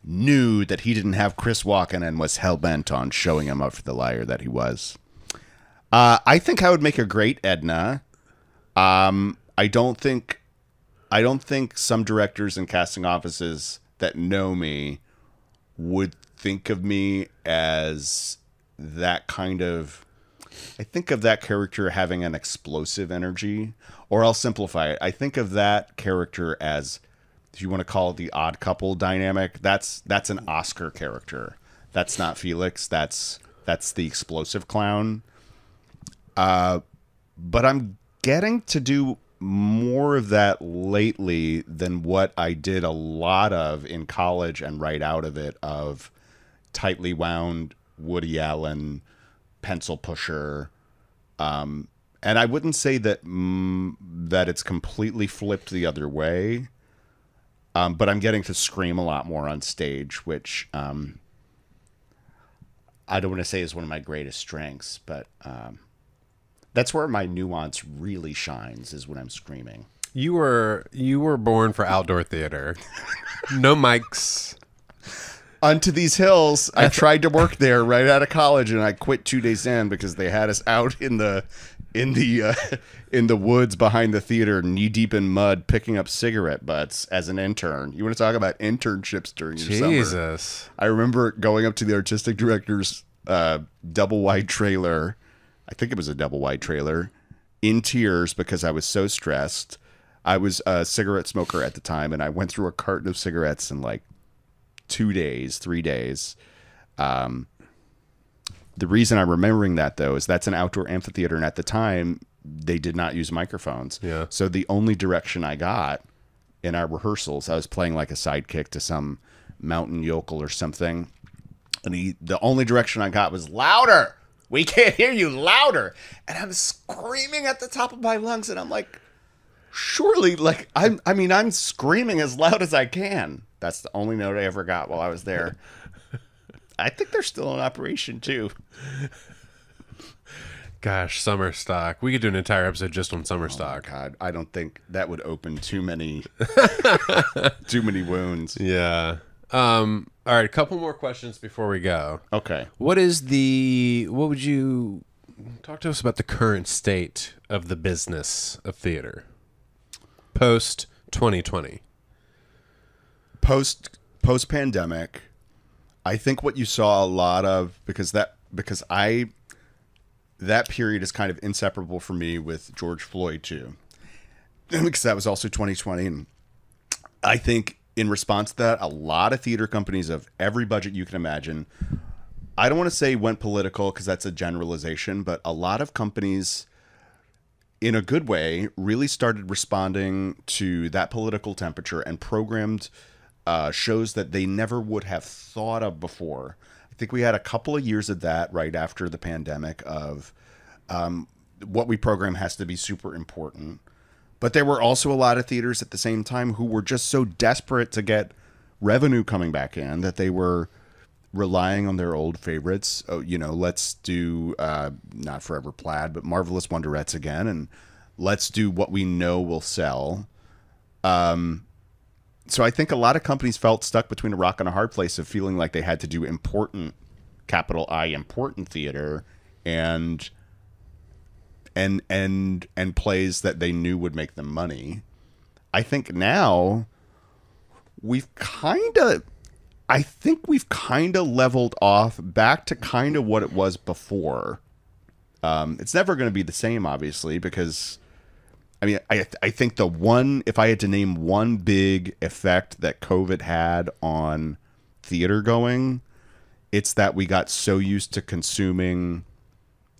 C: knew that he didn't have Chris Walken and was hell-bent on showing him up for the liar that he was. I think I would make a great Edna. I don't think some directors and casting offices that know me would think of me as that kind of... I think of that character having an explosive energy, or I'll simplify it. I think of that character as, if you want to call it the odd couple dynamic, that's an Oscar character. That's not Felix. That's the explosive clown. But I'm getting to do more of that lately than what I did a lot of in college and right out of it, of tightly wound Woody Allen, pencil pusher, and I wouldn't say that that it's completely flipped the other way, but I'm getting to scream a lot more on stage, which I don't want to say is one of my greatest strengths, but that's where my nuance really shines, is when I'm screaming.
B: You were born for outdoor theater. No mics.
C: Onto these hills. I tried to work there right out of college, and I quit 2 days in because they had us out in the woods behind the theater, knee deep in mud, picking up cigarette butts as an intern. You want to talk about internships during your summer?
B: Jesus.
C: I remember going up to the artistic director's double wide trailer. I think it was a double wide trailer, in tears because I was so stressed. I was a cigarette smoker at the time, and I went through a carton of cigarettes in like 2 days, 3 days. The reason I'm remembering that, though, is that's an outdoor amphitheater, and at the time they did not use microphones.
B: Yeah.
C: So the only direction I got in our rehearsals, I was playing like a sidekick to some mountain yokel or something, and the only direction I got was louder. We can't hear you, louder. And I'm screaming at the top of my lungs, and I'm like, surely, like I'm screaming as loud as I can. That's the only note I ever got while I was there. I think they're still in operation, too.
B: Gosh, summer stock. We could do an entire episode just on summer stock.
C: Oh, God, I don't think that would open too many wounds.
B: Yeah. All right, a couple more questions before we go.
C: Okay.
B: What would you talk to us about the current state of the business of theater post 2020?
C: Post pandemic, I think what you saw a lot of that period is kind of inseparable for me with George Floyd too, because that was also 2020, and I think in response to that, a lot of theater companies of every budget you can imagine, I don't want to say went political because that's a generalization, but a lot of companies, in a good way, really started responding to that political temperature and programmed shows that they never would have thought of before. I think we had a couple of years of that right after the pandemic of what we program has to be super important. But there were also a lot of theaters at the same time who were just so desperate to get revenue coming back in that they were relying on their old favorites. Oh, let's do not Forever Plaid, but Marvelous Wonderettes again, and let's do what we know will sell. So I think a lot of companies felt stuck between a rock and a hard place of feeling like they had to do important, capital I, important theater and plays that they knew would make them money. I think now we've kind of leveled off back to kind of what it was before. It's never going to be the same, obviously, because I think if I had to name one big effect that COVID had on theater going, it's that we got so used to consuming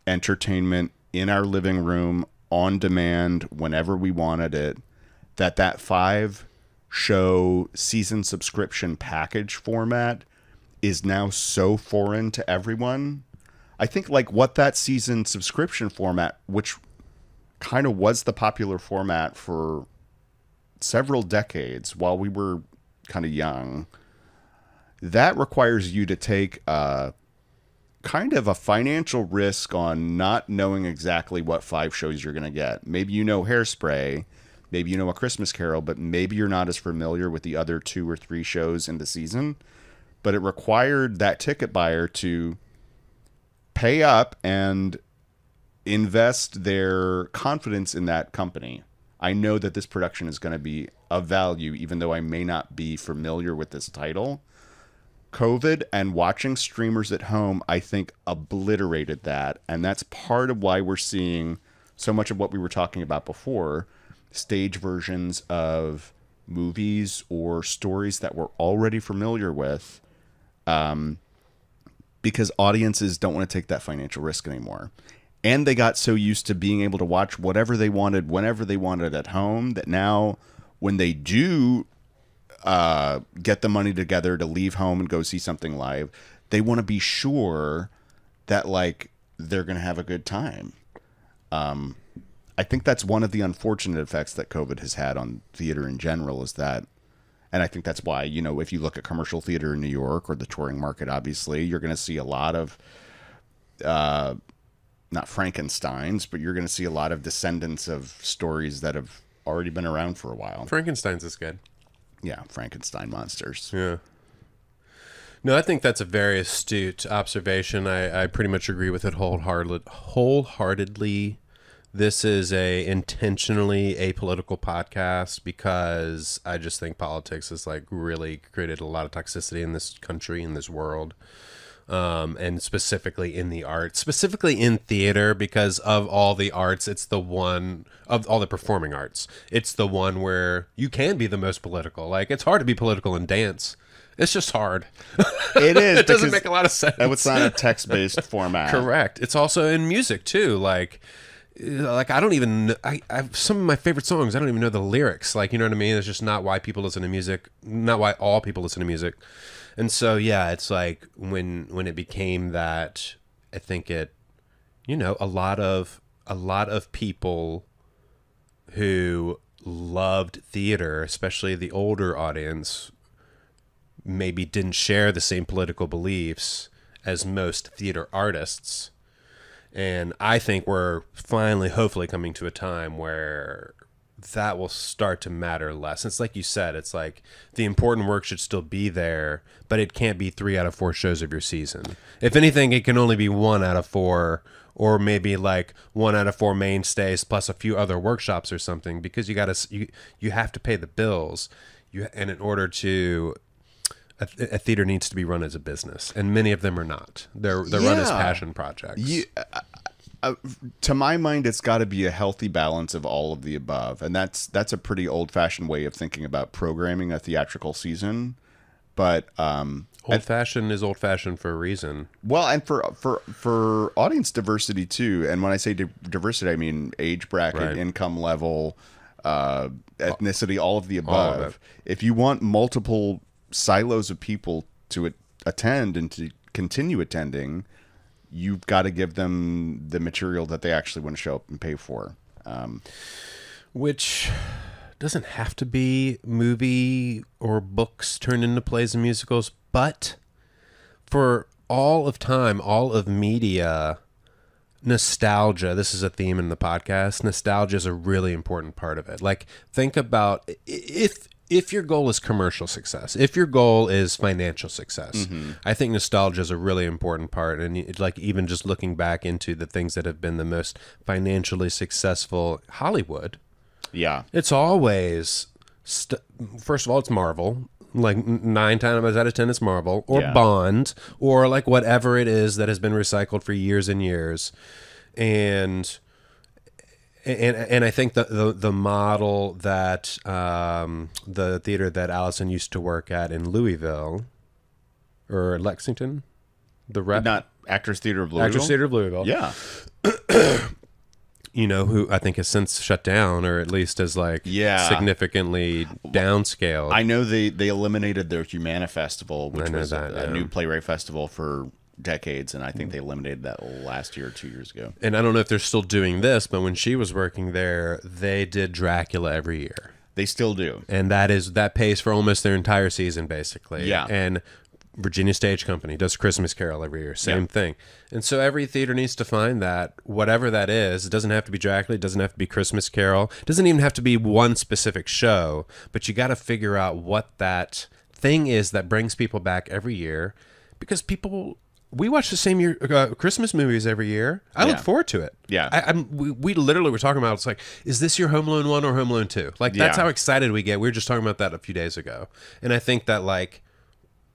C: entertainment in our living room on demand whenever we wanted it, that 5-show season subscription package format is now so foreign to everyone. I think like what that season subscription format, which kind of was the popular format for several decades while we were kind of young, that requires you to take kind of a financial risk on not knowing exactly what 5 shows you're going to get. Maybe you know Hairspray, maybe you know A Christmas Carol, but maybe you're not as familiar with the other 2 or 3 shows in the season. But it required that ticket buyer to pay up and invest their confidence in that company. I know that this production is going to be of value, even though I may not be familiar with this title. COVID and watching streamers at home, I think, obliterated that. And that's part of why we're seeing so much of what we were talking about before, stage versions of movies or stories that we're already familiar with, because audiences don't want to take that financial risk anymore. And they got so used to being able to watch whatever they wanted, whenever they wanted at home, that now when they do get the money together to leave home and go see something live, they want to be sure that like they're going to have a good time. I think that's one of the unfortunate effects that COVID has had on theater in general is that, and I think that's why, if you look at commercial theater in New York or the touring market, obviously, you're going to see a lot of, not Frankensteins, but you're going to see a lot of descendants of stories that have already been around for a while.
B: Frankenstein's is good.
C: Yeah, Frankenstein monsters.
B: Yeah. No, I think that's a very astute observation. I pretty much agree with it wholeheartedly. This is a intentionally apolitical podcast because I just think politics has like really created a lot of toxicity in this country, in this world, and specifically in the arts, specifically in theater, because of all the arts, it's the one of all the performing arts. It's the one where you can be the most political. Like it's hard to be political in dance. It's just hard.
C: It is.
B: It doesn't make a lot of sense.
C: It's not a text-based format.
B: Correct. It's also in music too. Like I don't even I some of my favorite songs, I don't even know the lyrics. Like, you know what I mean? It's just not why people listen to music, not why all people listen to music. And so yeah, it's like when it became that, I think it, a lot of people who loved theater, especially the older audience, maybe didn't share the same political beliefs as most theater artists. And I think we're finally, hopefully, coming to a time where that will start to matter less. It's like you said, it's like the important work should still be there, but it can't be 3 out of 4 shows of your season. If anything, it can only be 1 out of 4, or maybe like 1 out of 4 mainstays plus a few other workshops or something, because you have to pay the bills. And in order to, a theater needs to be run as a business, and many of them are not. They're run as passion projects.
C: To my mind, it's got to be a healthy balance of all of the above, and that's a pretty old-fashioned way of thinking about programming a theatrical season. But
B: old-fashioned is old-fashioned for a reason.
C: Well, and for audience diversity too. And when I say diversity, I mean age bracket,
B: Right.
C: income level, ethnicity, all of the above.
B: All of it.
C: If you want multiple silos of people to attend and to continue attending, you've got to give them the material that they actually want to show up and pay for.
B: Which doesn't have to be movie or books turned into plays and musicals, but for all of time, all of media, nostalgia, this is a theme in the podcast, nostalgia is a really important part of it. Like, think about if your goal is commercial success, if your goal is financial success, I think nostalgia is a really important part. And like, even just looking back into the things that have been the most financially successful Hollywood,
C: Yeah.
B: it's always, first of all, it's Marvel. Like 9 times out of 10, it's Marvel or
C: Yeah.
B: Bond or like whatever it is that has been recycled for years and years. And I think the model that the theater that Allison used to work at in Louisville or Lexington, the rep,
C: Not Actors Theater of Louisville?
B: Actors Theater of Louisville,
C: Yeah.
B: you know, who I think has since shut down, or at least is like significantly downscaled.
C: I know they eliminated their Humana Festival, which
B: I know
C: was
B: that,
C: a
B: yeah.
C: new playwright festival for decades, and I think they eliminated that last year or 2 years ago.
B: And I don't know if they're still doing this, but when she was working there, they did Dracula every year.
C: They still do.
B: And that pays for almost their entire season, basically.
C: Yeah.
B: And Virginia Stage Company does Christmas Carol every year. Same
C: Yeah.
B: thing. And so every theater needs to find that, whatever that is. It doesn't have to be Dracula. It doesn't have to be Christmas Carol. It doesn't even have to be one specific show. But you got to figure out what that thing is that brings people back every year. Because we watch the same Christmas movies every year. I look forward to it.
C: Yeah.
B: We literally were talking about, it's like, is this your Home Alone 1 or Home Alone 2? Like, that's
C: Yeah.
B: how excited we get. We were just talking about that a few days ago. And I think that, like,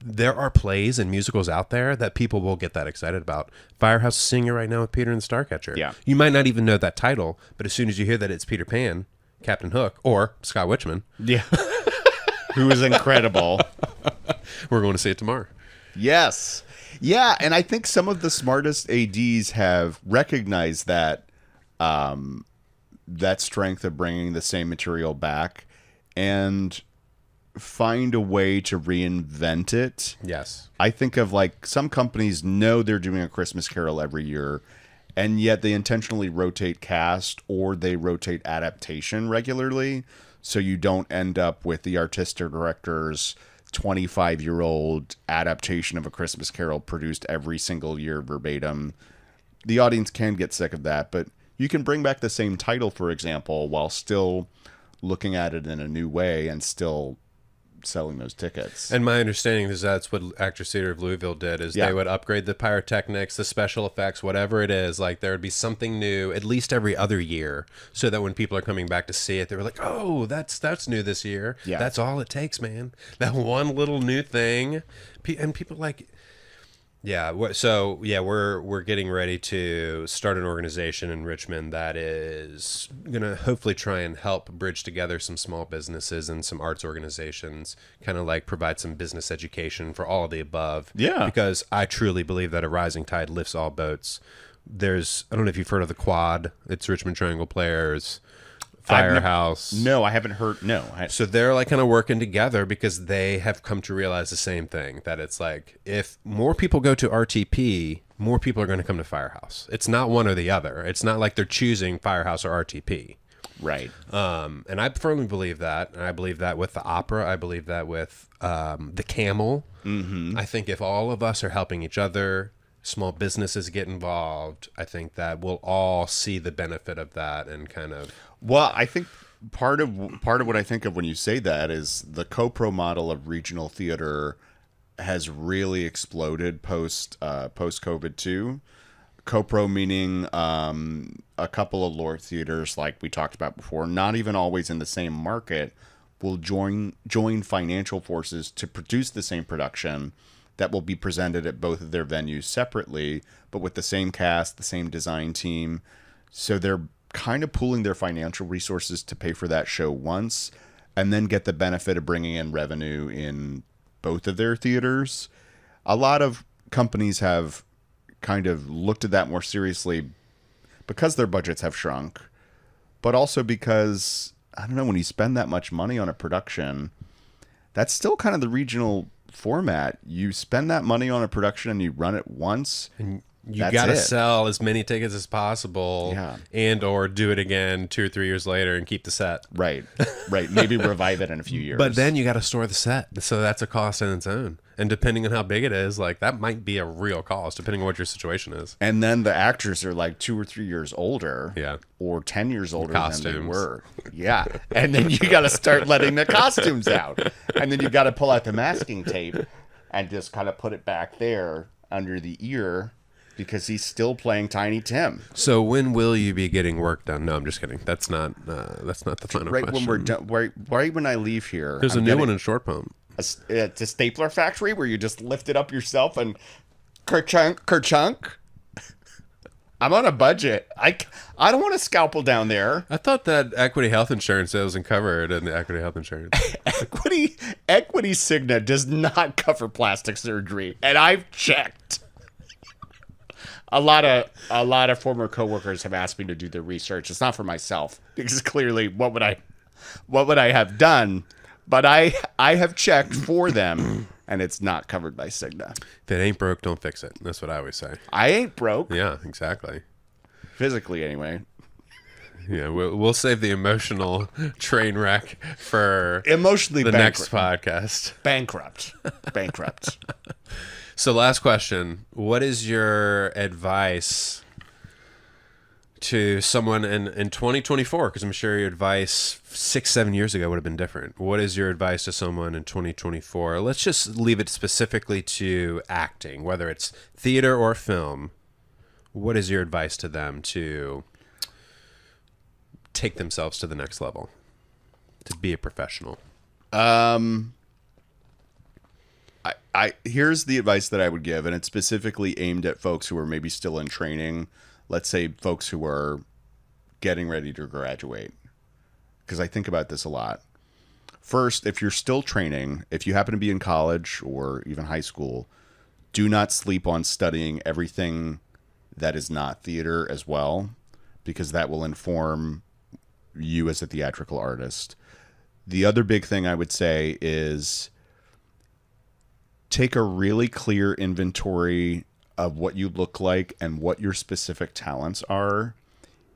B: there are plays and musicals out there that people will get that excited about. Firehouse is singing right now with Peter and the Starcatcher.
C: Yeah.
B: You might not even know that title, but as soon as you hear that it's Peter Pan, Captain Hook, or Scott Wichman,
C: Yeah. Who is incredible.
B: we're going to see it tomorrow.
C: Yes. Yeah, and I think some of the smartest ADs have recognized that that strength of bringing the same material back and find a way to reinvent it.
B: Yes.
C: I think of, like, some companies know they're doing a Christmas Carol every year, and yet they intentionally rotate cast or they rotate adaptation regularly, so you don't end up with the artistic director's 25-year-old adaptation of a Christmas Carol produced every single year verbatim. The audience can get sick of that, but you can bring back the same title, for example, while still looking at it in a new way and still selling those tickets.
B: And my understanding is that's what Actors Theater of Louisville did, is
C: Yeah.
B: they would upgrade the pyrotechnics, the special effects, whatever it is. Like, there would be something new at least every other year, so that when people are coming back to see it, they were like, oh, that's new this year.
C: Yeah.
B: That's all it takes, man. That one little new thing. And people like... Yeah, so yeah, we're getting ready to start an organization in Richmond that is going to hopefully try and help bridge together some small businesses and some arts organizations, kind of like provide some business education for all of the above.
C: Yeah.
B: Because I truly believe that a rising tide lifts all boats. I don't know if you've heard of the Quad. It's Richmond Triangle Players, Firehouse.
C: No, I haven't heard. No.
B: So they're like kind of working together because they have come to realize the same thing, that it's like, if more people go to RTP, more people are going to come to Firehouse. It's not one or the other. It's not like they're choosing Firehouse or RTP.
C: Right.
B: And I firmly believe that. And I believe that with the opera. I believe that with the Camel. Mm-hmm. I think if all of us are helping each other, small businesses get involved, I think that we'll all see the benefit of that and kind of...
C: Well, I think part of what I think of when you say that is the co-pro model of regional theater has really exploded post COVID too. Co-pro meaning a couple of LORT theaters, like we talked about before, not even always in the same market, will join financial forces to produce the same production that will be presented at both of their venues separately, but with the same cast, the same design team. So they're kind of pooling their financial resources to pay for that show once, and then get the benefit of bringing in revenue in both of their theaters. A lot of companies have kind of looked at that more seriously because their budgets have shrunk, but also because, I don't know, when you spend that much money on a production, that's still kind of the regional format. You spend that money on a production and you run it once.
B: And you got to sell as many tickets as possible, and or do it again 2 or 3 years later and keep the set.
C: Right. Maybe revive it in a few years.
B: But then you got to store the set, so that's a cost in its own. And depending on how big it is, like that might be a real cost, depending on what your situation is.
C: And then the actors are like 2 or 3 years older, or 10 years older than they were. Yeah, and then you got to start letting the costumes out, and then you got to pull out the masking tape and just kind of put it back there under the ear, because he's still playing Tiny Tim.
B: So when will you be getting work done? No, I'm just kidding. That's not the final
C: right
B: question.
C: When we're done. Right when I leave here.
B: There's a new one in Short Pump.
C: It's a stapler factory where you just lift it up yourself and kerchunk. I'm on a budget. I don't want a scalpel down there.
B: I thought that Equity Health Insurance wasn't covered in the Equity Health Insurance.
C: Equity Cigna does not cover plastic surgery, and I've checked. A lot of former coworkers have asked me to do the research. It's not for myself, because clearly, what would I have done? But I have checked for them, and it's not covered by Cigna.
B: If it ain't broke, don't fix it. That's what I always say.
C: I ain't broke.
B: Yeah, exactly.
C: Physically, anyway.
B: Yeah, we'll save the emotional train wreck for
C: emotionally
B: the next podcast.
C: Bankrupt.
B: So last question. What is your advice to someone in 2024? Because I'm sure your advice 6-7 years ago would have been different. What is your advice to someone in 2024? Let's just leave it specifically to acting, whether it's theater or film. What is your advice to them to take themselves to the next level, to be a professional?
C: Here's the advice that I would give, and it's specifically aimed at folks who are maybe still in training. Let's say folks who are getting ready to graduate, because I think about this a lot. First, if you're still training, if you happen to be in college or even high school, do not sleep on studying everything that is not theater as well, because that will inform you as a theatrical artist. The other big thing I would say is take a really clear inventory of what you look like and what your specific talents are,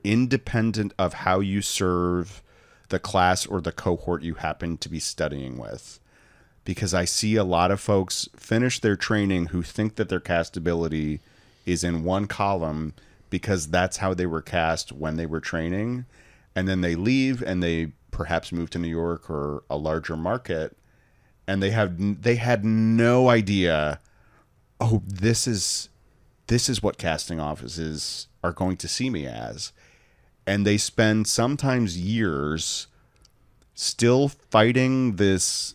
C: independent of how you serve the class or the cohort you happen to be studying with. Because I see a lot of folks finish their training who think that their castability is in one column because that's how they were cast when they were training. And then they leave and they perhaps move to New York or a larger market, and they had no idea, oh, this is what casting offices are going to see me as. And they spend sometimes years still fighting this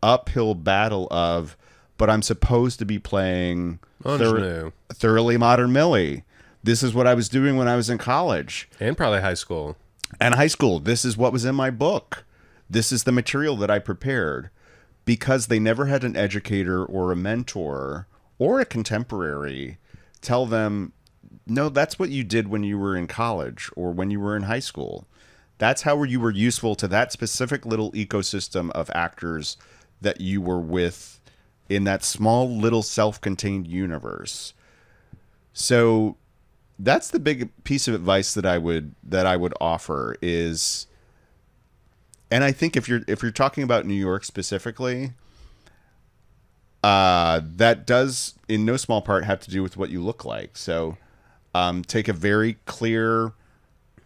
C: uphill battle of, but I'm supposed to be playing Thoroughly Modern Millie. This is what I was doing when I was in college.
B: And probably high school.
C: And high school. This is what was in my book. This is the material that I prepared. Because they never had an educator or a mentor or a contemporary tell them, no, that's what you did when you were in college or when you were in high school. That's how you were useful to that specific little ecosystem of actors that you were with in that small little self-contained universe. So that's the big piece of advice that I would offer is, and I think if you're talking about New York specifically, that does in no small part have to do with what you look like. So take a very clear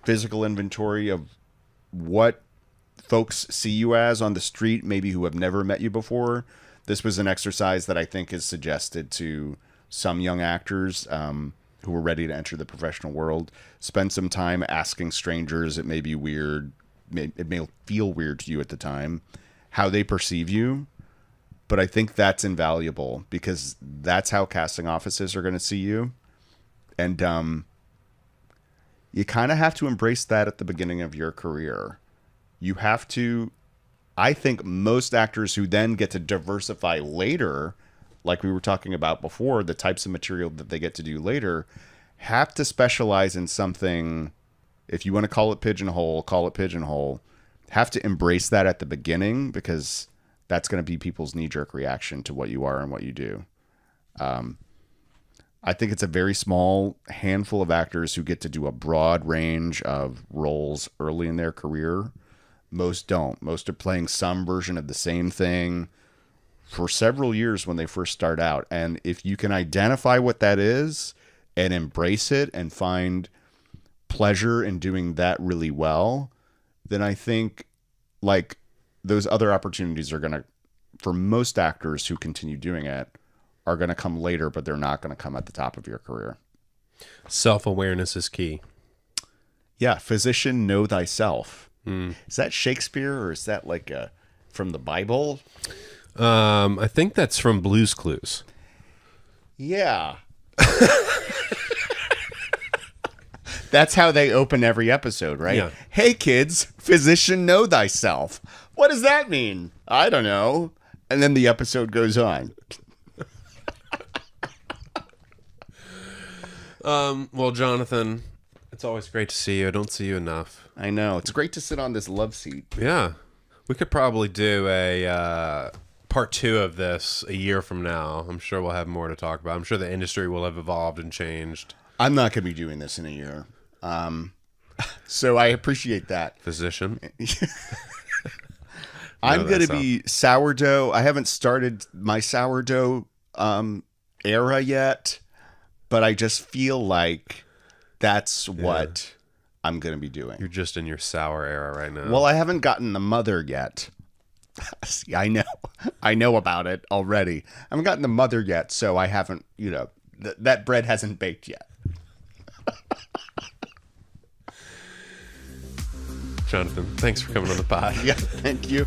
C: physical inventory of what folks see you as on the street, maybe who have never met you before. This was an exercise that I think is suggested to some young actors who are ready to enter the professional world. Spend some time asking strangers. It may be weird. It may feel weird to you at the time, how they perceive you. But I think that's invaluable because that's how casting offices are going to see you. And you kind of have to embrace that at the beginning of your career. You have to, I think most actors who then get to diversify later, like we were talking about before, the types of material that they get to do later, have to specialize in something. If you want to call it pigeonhole, have to embrace that at the beginning because that's going to be people's knee-jerk reaction to what you are and what you do. I think it's a very small handful of actors who get to do a broad range of roles early in their career. Most don't. Most are playing some version of the same thing for several years when they first start out. And if you can identify what that is and embrace it and find pleasure in doing that really well, then I think like those other opportunities are going to, for most actors who continue doing it, are going to come later, but they're not going to come at the top of your career.
B: Self-awareness is key.
C: Yeah. Physician, know thyself. Is that Shakespeare or is that like from the Bible?
B: I think that's from Blue's Clues.
C: Yeah. That's how they open every episode, right?
B: Yeah.
C: Hey, kids, physician, know thyself. What does that mean? I don't know. And then the episode goes on.
B: Well, Jonathan, it's always great to see you. I don't see you enough.
C: I know. It's great to sit on this love seat.
B: Yeah. We could probably do a part 2 of this a year from now. I'm sure we'll have more to talk about. I'm sure the industry will have evolved and changed.
C: I'm not going to be doing this in a year. So I appreciate that.
B: Physician.
C: I'm going to be sourdough. I haven't started my sourdough era yet, but I just feel like that's what I'm going to be doing.
B: You're just in your sour era right now.
C: Well, I haven't gotten the mother yet. See, I know about it already. I haven't gotten the mother yet, so I haven't, that bread hasn't baked yet.
B: Jonathan, thanks for coming on the pod.
C: Yeah, thank you.